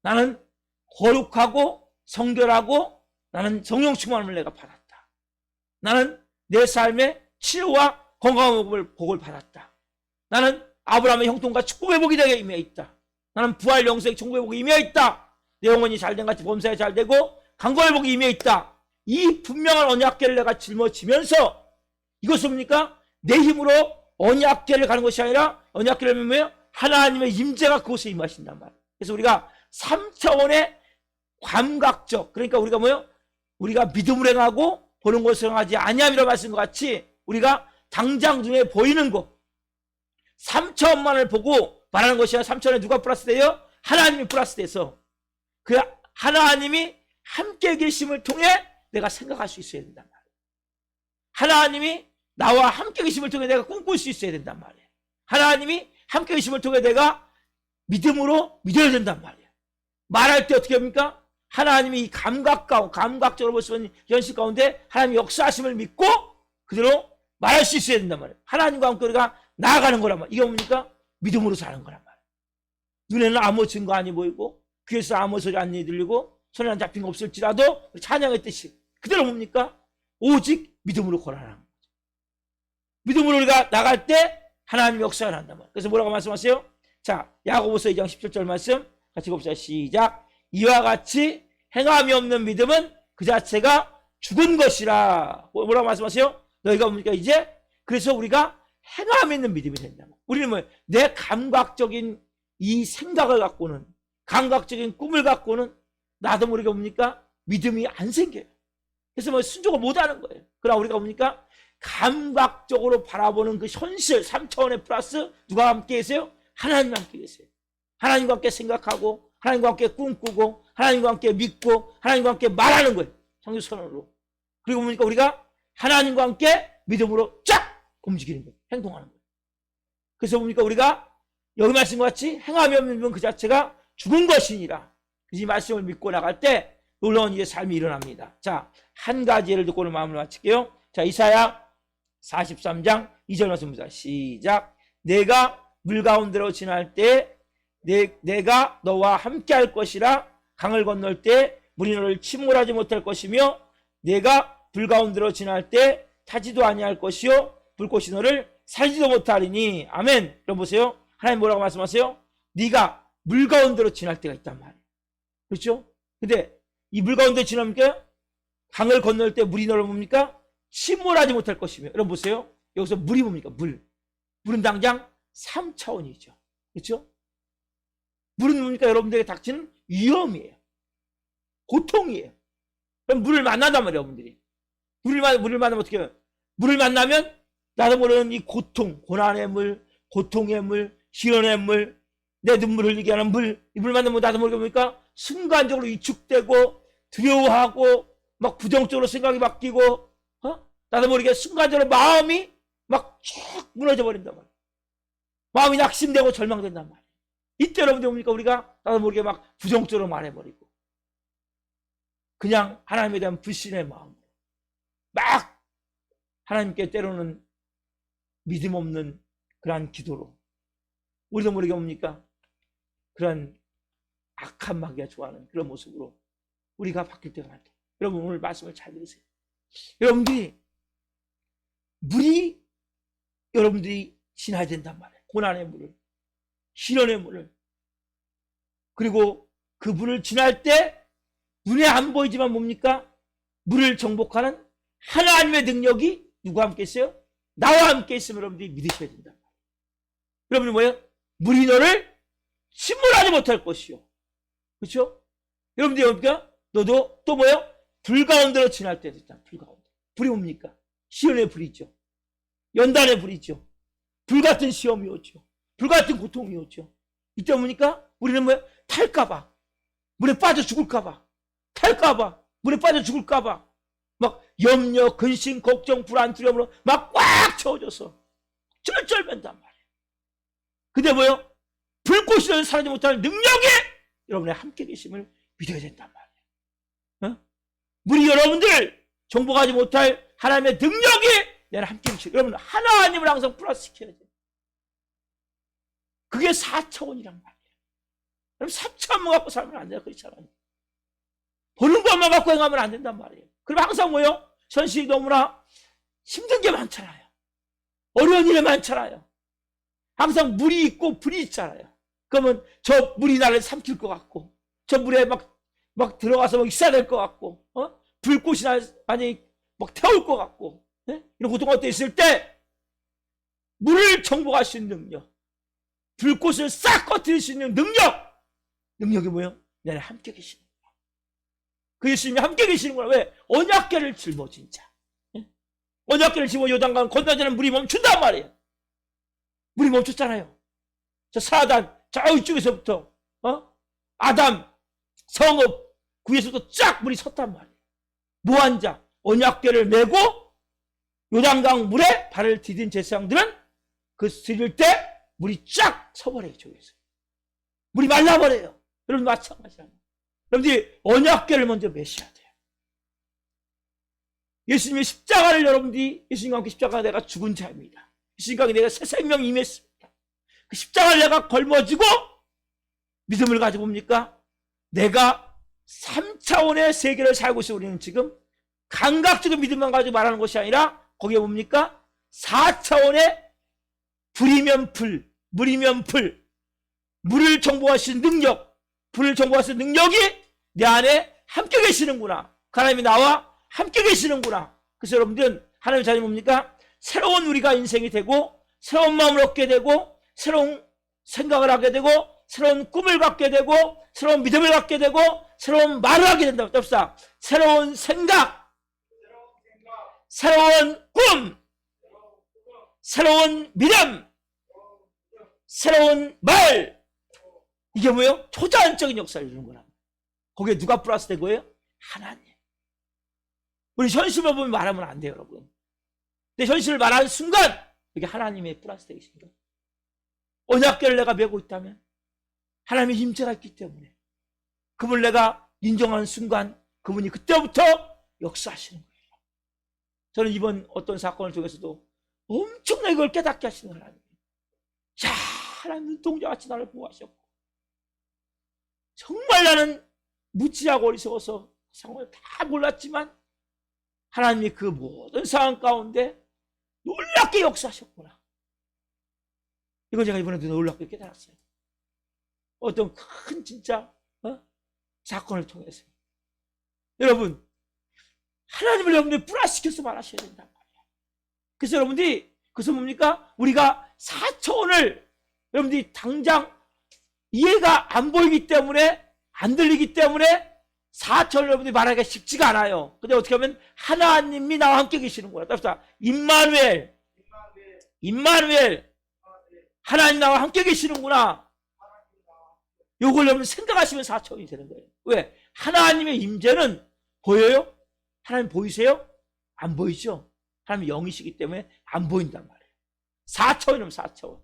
나는 거룩하고 성결하고 나는 성령 충만함을 내가 받았다. 나는 내 삶에 치료와 건강한 복을 받았다. 나는 아브라함의 형통과 축복의 복이 되게 임해 있다. 나는 부활 영생 천국의 복이 임해 있다. 내 영혼이 잘된 같이 범사에 잘되고 강건의 복이 임해 있다. 이 분명한 언약궤를 내가 짊어지면서 이것은 뭡니까? 내 힘으로 언약궤를 가는 것이 아니라 언약궤를 하면 뭐예요? 하나님의 임재가 그곳에 임하신단 말이에요. 그래서 우리가 3차원의 감각적, 그러니까 우리가 뭐예요? 우리가 믿음을 행하고 보는 것을 행하지 아니함이라 말씀과 같이 우리가 당장 눈에 보이는 것 3차원만을 보고 말하는 것이 아니라 3차원에 누가 플러스 돼요? 하나님이 플러스 돼서 그 하나님이 함께 계심을 통해 내가 생각할 수 있어야 된단 말이에요. 하나님이 나와 함께 계심을 통해 내가 꿈꿀 수 있어야 된단 말이에요. 하나님이 함께 계심을 통해 내가 믿음으로 믿어야 된단 말이에요. 말할 때 어떻게 합니까? 하나님이 이 감각적으로 볼 수 있는 현실 가운데 하나님의 역사하심을 믿고 그대로 말할 수 있어야 된단 말이에요. 하나님과 함께 우리가 나아가는 거란 말이에요. 이게 뭡니까? 믿음으로 사는 거란 말이에요. 눈에는 아무 증거 아니 보이고 귀에서 아무 소리 안 들리고 손에 안 잡힌 거 없을지라도 찬양했듯이 그대로 뭡니까? 오직 믿음으로 걸어라는 거죠. 믿음으로 우리가 나갈 때 하나님의 역사가 난단 말이에요. 그래서 뭐라고 말씀하세요? 자, 야고보서 2장 17절 말씀 같이 봅시다. 시작. 이와 같이 행함이 없는 믿음은 그 자체가 죽은 것이라. 뭐라고 말씀하세요? 너희가 뭡니까 이제? 그래서 우리가 행함이 있는 믿음이 된다. 우리는 뭐 내 감각적인 이 생각을 갖고는 감각적인 꿈을 갖고는 나도 모르게 뭡니까? 믿음이 안 생겨요. 그래서 뭐 순종을 못 하는 거예요. 그러나 우리가 뭡니까? 감각적으로 바라보는 그 현실 3차원의 플러스 누가 함께 계세요? 하나님과 함께 계세요. 하나님과 함께 생각하고 하나님과 함께 꿈꾸고 하나님과 함께 믿고 하나님과 함께 말하는 거예요. 성경 선언으로. 그리고 뭡니까? 우리가 하나님과 함께 믿음으로 쫙 움직이는 거예요. 행동하는 거예요. 그래서 뭡니까? 우리가 여기 말씀과 같이 행함이 없는 믿음 그 자체가 죽은 것이니라. 이 말씀을 믿고 나갈 때 놀라운 일의 삶이 일어납니다. 자, 한 가지 예를 듣고 오늘 마음을 마칠게요. 자, 이사야 43장 2절 말씀입니다. 시작. 내가 물 가운데로 지날 때 내가 너와 함께 할 것이라. 강을 건널 때 물이 너를 침몰하지 못할 것이며 내가 불 가운데로 지날 때 타지도 아니할 것이요 불꽃이 너를 살지도 못하리니. 아멘. 여러분 보세요. 하나님 뭐라고 말씀하세요? 네가 물 가운데로 지날 때가 있단 말이에요. 그렇죠? 근데 이 물 가운데 지나니까 강을 건널 때 물이 너를 뭡니까? 침몰하지 못할 것이며. 여러분 보세요. 여기서 물이 뭡니까? 물은 당장 3차원이죠. 그렇죠? 물은 뭡니까? 여러분들에게 닥치는 위험이에요. 고통이에요. 그럼 물을 만난단 말이에요, 여러분들이. 물을 만나면 어떻게 해요? 물을 만나면 나도 모르는 이 고통, 고난의 물, 고통의 물, 시련의 물, 내 눈물 흘리게 하는 물, 이 물 만나면 나도 모르게 뭡니까? 순간적으로 위축되고 두려워하고 막 부정적으로 생각이 바뀌고 나도 모르게 순간적으로 마음이 막 쭉 무너져 버린단 말이에요. 마음이 낙심되고 절망된단 말이에요. 이때 여러분들 뭡니까? 우리가 나도 모르게 막 부정적으로 말해버리고 그냥 하나님에 대한 불신의 마음으로 막 하나님께 때로는 믿음 없는 그러한 기도로 우리도 모르게 뭡니까? 그런 악한 마귀가 좋아하는 그런 모습으로 우리가 바뀔 때가 많다. 여러분 오늘 말씀을 잘 들으세요. 여러분들이 물이 여러분들이 지나야 된단 말이에요. 고난의 물을, 시련의 물을. 그리고 그 물을 지날 때 눈에 안 보이지만 뭡니까? 물을 정복하는 하나님의 능력이 누구와 함께 있어요? 나와 함께 있으면 여러분들이 믿으셔야 된단 말이에요. 여러분이 뭐예요? 물이 너를 침몰하지 못할 것이요. 그렇죠? 여러분들이 뭡니까? 너도 또 뭐예요? 불 가운데로 지날 때도 있다. 불 가운데. 불이 뭡니까? 시련의 불이죠. 연단의 불이죠. 불같은 시험이 오죠. 불같은 고통이 오죠. 이때 뭡니까? 우리는 뭐예요? 탈까봐. 물에 빠져 죽을까봐. 탈까봐. 물에 빠져 죽을까봐. 막 염려, 근심, 걱정, 불안, 두려움으로 막 꽉 채워져서 쩔쩔맨단 말이에요. 근데 뭐예요? 불꽃이 너를 사라지지 못하는 능력이 여러분의 함께 계심을 믿어야 된단 말이에요. 물이 여러분들 정복하지 못할 하나님의 능력이 내가 함께 계시고 여러분 하나님을 항상 플러스 시켜야 돼요. 그게 4차원이란 말이에요. 여러분 3차원만 갖고 살면 안 돼요. 그렇잖아요. 보는 것만 갖고 행하면 안 된단 말이에요. 그럼 항상 뭐예요? 현실이 너무나 힘든 게 많잖아요. 어려운 일이 많잖아요. 항상 물이 있고 불이 있잖아요. 그러면 저 물이 나를 삼킬 것 같고 저 물에 막 들어가서 막 있어야 될 것 같고 불꽃이 날 많이 막 태울 것 같고 이런 고통가 있을 때 물을 정복할 수 있는 능력, 불꽃을 싹 꺼뜨릴 수 있는 능력이 뭐예요? 내 안에 함께 계시는 거야. 그 예수님이 함께 계시는 거야. 왜? 언약궤를 짊어진 자. 언약궤를 짊어 요단강 건너자는 물이 멈춘단 말이에요. 물이 멈췄잖아요. 저 사단 좌우쪽에서부터 아담 성읍 구에서도 쫙 물이 섰단 말이에요. 무한 자 언약궤를 메고 요단강 물에 발을 디딘 제사장들은 그 디딜 때 물이 쫙 서버려요. 저기서 물이 말라버려요. 여러분 마찬가지잖아요. 여러분들이 언약궤를 먼저 메셔야 돼요. 예수님의 십자가를 여러분들이 예수님과 함께 십자가 내가 죽은 자입니다. 예수님과 내가 새 생명 임했습니다. 그 십자가를 내가 걸머지고 믿음을 가지고 뭡니까? 내가 3차원의 세계를 살고 있어. 우리는 지금 감각적인 믿음만 가지고 말하는 것이 아니라 거기에 뭡니까? 4차원의 불이면 불, 물이면 불, 물을 정복하시는 능력, 불을 정복하시는 능력이 내 안에 함께 계시는구나. 하나님이 나와 함께 계시는구나. 그래서 여러분들은 하나님의 자녀 뭡니까? 새로운 우리가 인생이 되고 새로운 마음을 얻게 되고 새로운 생각을 하게 되고 새로운 꿈을 갖게 되고 새로운 믿음을 갖게 되고 새로운 말을 하게 된다고. 봅시다. 새로운 생각, 새로운 꿈, 새로운 믿음, 새로운 말. 이게 뭐예요? 초자연적인 역사를 이루는 거라. 거기에 누가 플러스 된 거예요? 하나님. 우리 현실만 보면 말하면 안 돼요, 여러분. 근데 현실을 말하는 순간 여기 하나님의 플러스 되어 있습니다. 언약궤를 내가 메고 있다면 하나님의 임재가 있기 때문에 그분을 내가 인정하는 순간 그분이 그때부터 역사하시는 거예요. 저는 이번 어떤 사건을 통해서도 엄청나게 그걸 깨닫게 하시는 하나님. 야, 하나님 눈동자같이 나를 보호하셨고 정말 나는 무지하고 어리석어서 상황을 다 몰랐지만 하나님이 그 모든 상황 가운데 놀랍게 역사하셨구나. 이걸 제가 이번에도 놀랍게 깨달았어요. 어떤 큰 진짜 사건을 통해서. 여러분, 하나님을 여러분들이 플러스시켜서 말하셔야 된단 말이에요. 그래서 여러분들이 그것은 뭡니까? 우리가 4차원을 여러분들이 당장 이해가 안 보이기 때문에 안 들리기 때문에 4차원을 여러분들이 말하기가 쉽지가 않아요. 근데 어떻게 하면 하나님이 나와 함께 계시는 거야. 따라서 임마누엘, 임마누엘, 하나님 나와 함께 계시는구나. 요걸 여러분 생각하시면 4차원이 되는 거예요. 왜? 하나님의 임재는 보여요? 하나님 보이세요? 안 보이죠? 하나님 영이시기 때문에 안 보인단 말이에요. 4차원이면 4차원.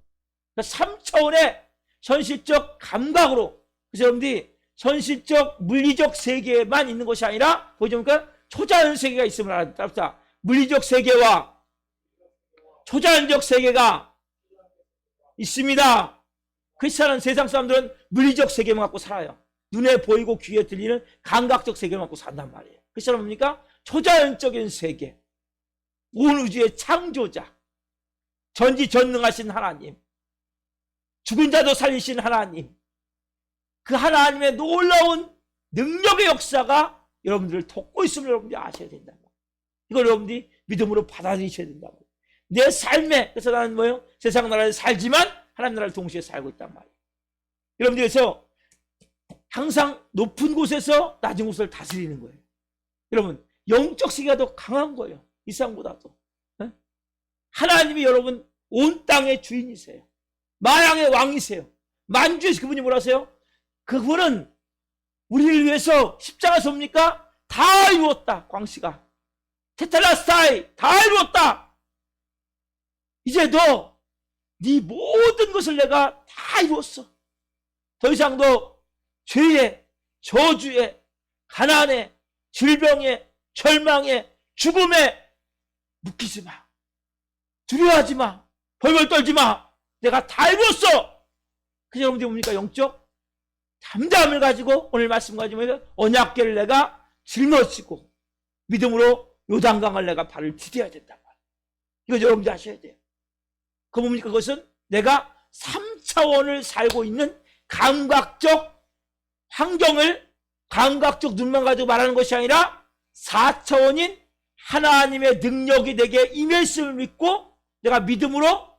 그러니까 3차원의 현실적 감각으로. 그래서 여러분들이 현실적 물리적 세계만 있는 것이 아니라 보여줍니까? 초자연 세계가 있음을 알았다. 물리적 세계와 초자연적 세계가 있습니다. 크리스찬은 세상 사람들은 물리적 세계만 갖고 살아요. 눈에 보이고 귀에 들리는 감각적 세계만 갖고 산단 말이에요. 크리스찬은 뭡니까? 초자연적인 세계, 온 우주의 창조자, 전지전능하신 하나님, 죽은 자도 살리신 하나님, 그 하나님의 놀라운 능력의 역사가 여러분들을 돕고 있음을 여러분들이 아셔야 된다. 이걸 여러분들이 믿음으로 받아들이셔야 된다고. 내 삶에, 그래서 나는 뭐예요? 세상 나라에 살지만 하나님 나라를 동시에 살고 있단 말이에요. 여러분들이 그래서 항상 높은 곳에서 낮은 곳을 다스리는 거예요. 여러분, 영적 세계가 더 강한 거예요. 이 세상보다도. 하나님이 여러분 온 땅의 주인이세요. 만왕의 왕이세요. 만주에서 그분이 뭐라 하세요? 그분은 우리를 위해서 십자가 섭니까? 다 이루었다. 광시가 테텔라스타이 다 이루었다. 이제 너 네 모든 것을 내가 다 이루었어. 더 이상 너 죄에, 저주에, 가난에, 질병에, 절망에, 죽음에 묶이지 마. 두려워하지 마. 벌벌 떨지 마. 내가 다 이루었어. 그래서 여러분들이 뭡니까? 영적 담대함을 가지고 오늘 말씀 가지고 언약궤를 내가 짊어지고 믿음으로 요단강을 내가 발을 디뎌야 된단 말이에요. 이거 여러분들 아셔야 돼요. 그 뭡니까? 그것은 내가 3차원을 살고 있는 감각적 환경을 감각적 눈만 가지고 말하는 것이 아니라 4차원인 하나님의 능력이 내게 임했음을 믿고 내가 믿음으로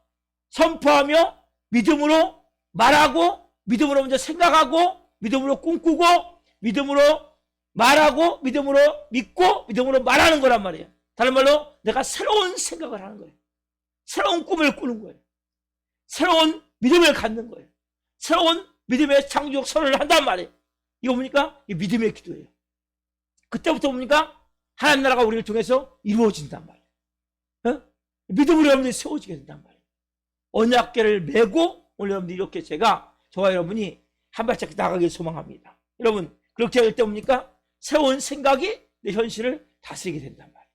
선포하며 믿음으로 말하고 믿음으로 먼저 생각하고 믿음으로 꿈꾸고 믿음으로 말하고 믿음으로 믿고 믿음으로 말하는 거란 말이에요. 다른 말로 내가 새로운 생각을 하는 거예요. 새로운 꿈을 꾸는 거예요. 새로운 믿음을 갖는 거예요. 새로운 믿음의 창조적 선언을 한단 말이에요. 이거 뭡니까? 이 믿음의 기도예요. 그때부터 뭡니까? 하나님 나라가 우리를 통해서 이루어진단 말이에요. 믿음으로 여러분들이 세워지게 된단 말이에요. 언약궤를 메고 오늘 여러분들이 이렇게 저와 여러분이 한 발짝 나가길 소망합니다. 여러분 그렇게 할 때 뭡니까? 새로운 생각이 내 현실을 다스리게 된단 말이에요.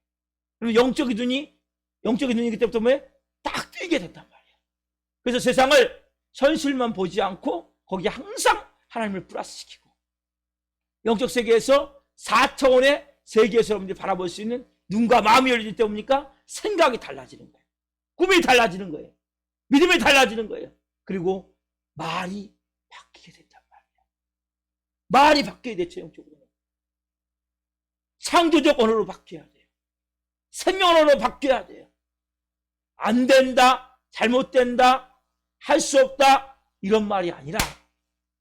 그러면 영적인 눈이 그때부터 뭐예요? 딱 뜨이게 된단 말이에요. 그래서 세상을 현실만 보지 않고 거기에 항상 하나님을 플러스시키고 영적 세계에서 4차원의 세계에서 여러분들이 바라볼 수 있는 눈과 마음이 열릴 때 뭡니까? 생각이 달라지는 거예요. 꿈이 달라지는 거예요. 믿음이 달라지는 거예요. 그리고 말이 바뀌게 된단 말이에요. 말이 바뀌어야 되죠. 영적으로. 창조적 언어로 바뀌어야 돼요. 생명 언어로 바뀌어야 돼요. 안 된다, 잘못된다, 할 수 없다 이런 말이 아니라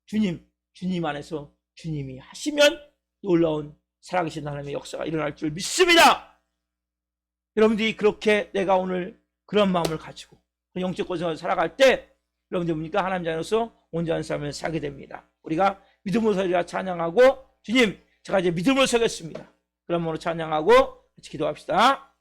주님 주님 안에서 주님이 하시면 놀라운 살아계신 하나님의 역사가 일어날 줄 믿습니다. 여러분들이 그렇게 내가 오늘 그런 마음을 가지고 영적 고생을 살아갈 때 여러분들 뭡니까? 하나님 자녀로서 온전한 삶을 살게 됩니다. 우리가 믿음으로 우리가 찬양하고 주님 제가 이제 믿음으로 서겠습니다. 그런 마음으로 찬양하고 같이 기도합시다.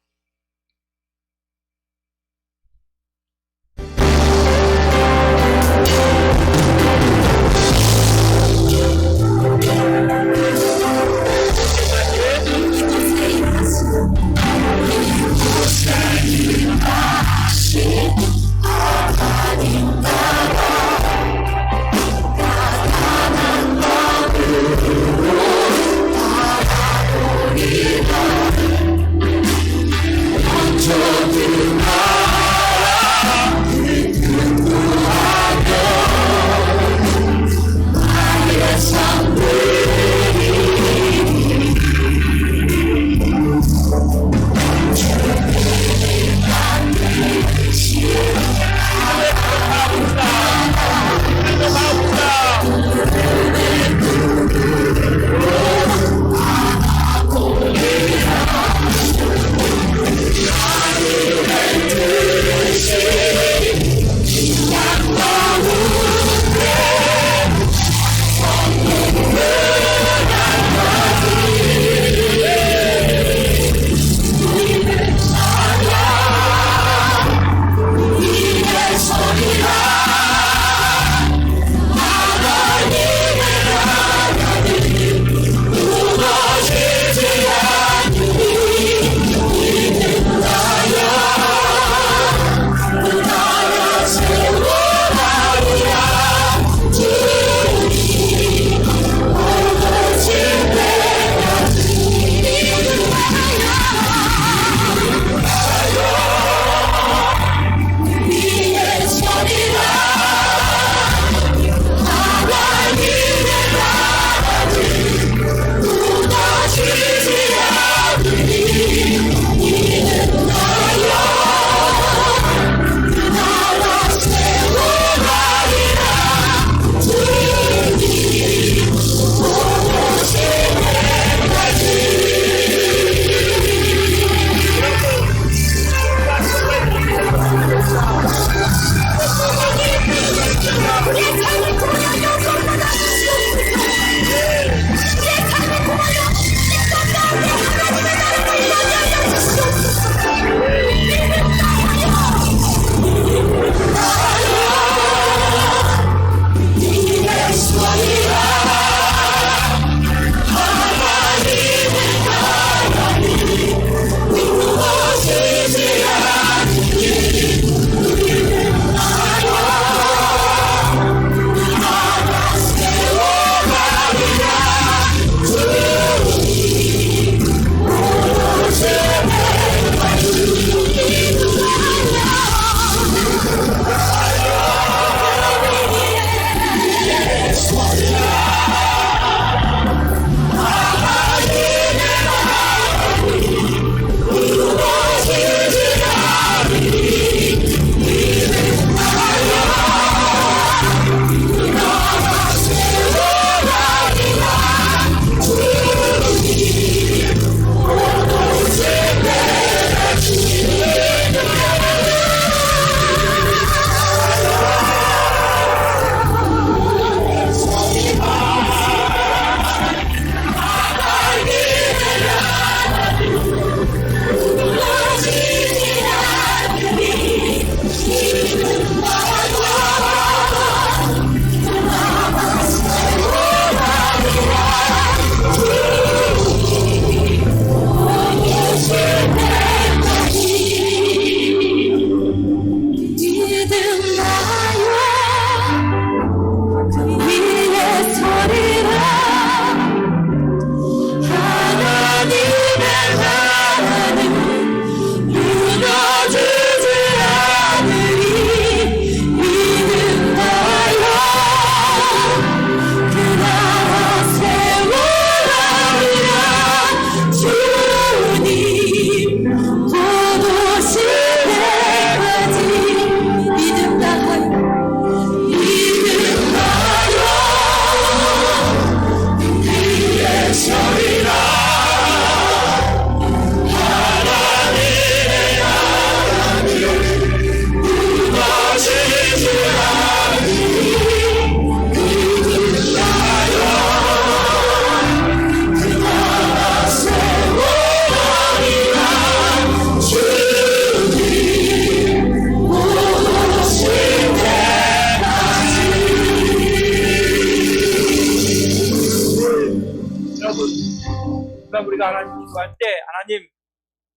그러니까 우리가 하나님 기도할 때 하나님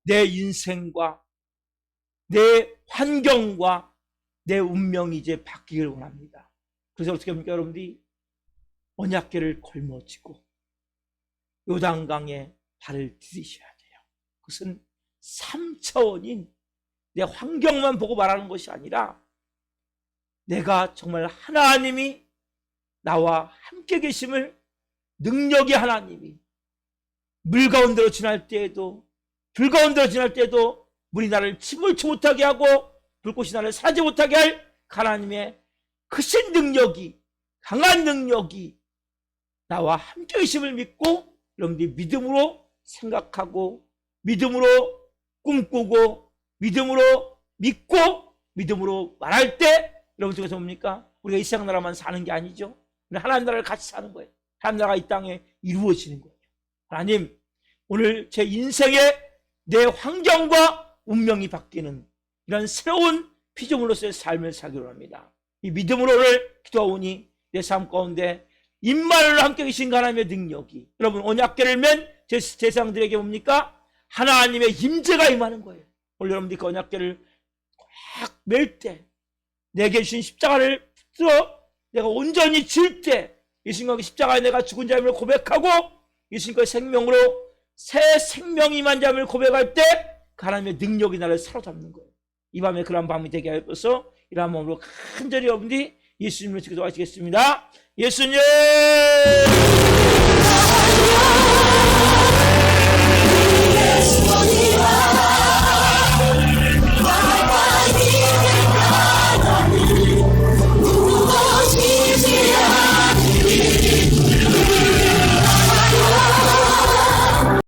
내 인생과 내 환경과 내 운명이 이제 바뀌기를 원합니다. 그래서 어떻게 합니까? 여러분들이 언약궤를 걸머쥐고 요단강에 발을 디디셔야 돼요. 그것은 3차원인 내 환경만 보고 말하는 것이 아니라 내가 정말 하나님이 나와 함께 계심을, 능력의 하나님이 물 가운데로 지날 때에도 불 가운데로 지날 때에도 물이 나를 침몰치 못하게 하고 불꽃이 나를 사지 못하게 할 하나님의 크신 능력이, 강한 능력이 나와 함께 계심을 믿고 여러분들이 믿음으로 생각하고 믿음으로 꿈꾸고 믿음으로 믿고 믿음으로 말할 때 여러분 중에서 뭡니까? 우리가 이 세상 나라만 사는 게 아니죠. 하나님 나라를 같이 사는 거예요. 하나님 나라가 이 땅에 이루어지는 거예요. 하나님, 오늘 제 인생에 내 환경과 운명이 바뀌는 이런 새로운 피조물로서의 삶을 살기로 합니다. 이 믿음으로 오늘 기도하오니 내 삶 가운데 임마누엘로 함께 계신 하나님의 능력이, 여러분 언약궤를 맨 제사장들에게 뭡니까? 하나님의 임재가 임하는 거예요. 오늘 여러분들이 그 언약궤를 꽉 맬 때, 내게 주신 십자가를 붙들어 내가 온전히 질 때, 예수님과 십자가에 내가 죽은 자임을 고백하고 예수님과 생명으로 새 생명이 임한 자임을 고백할 때 하나님의 능력이 나를 사로잡는 거예요. 이 밤에 그런 밤이 되게 하여서 이런 마음으로 간절히 여러분들이 예수님을 기도하시겠습니다. 예수님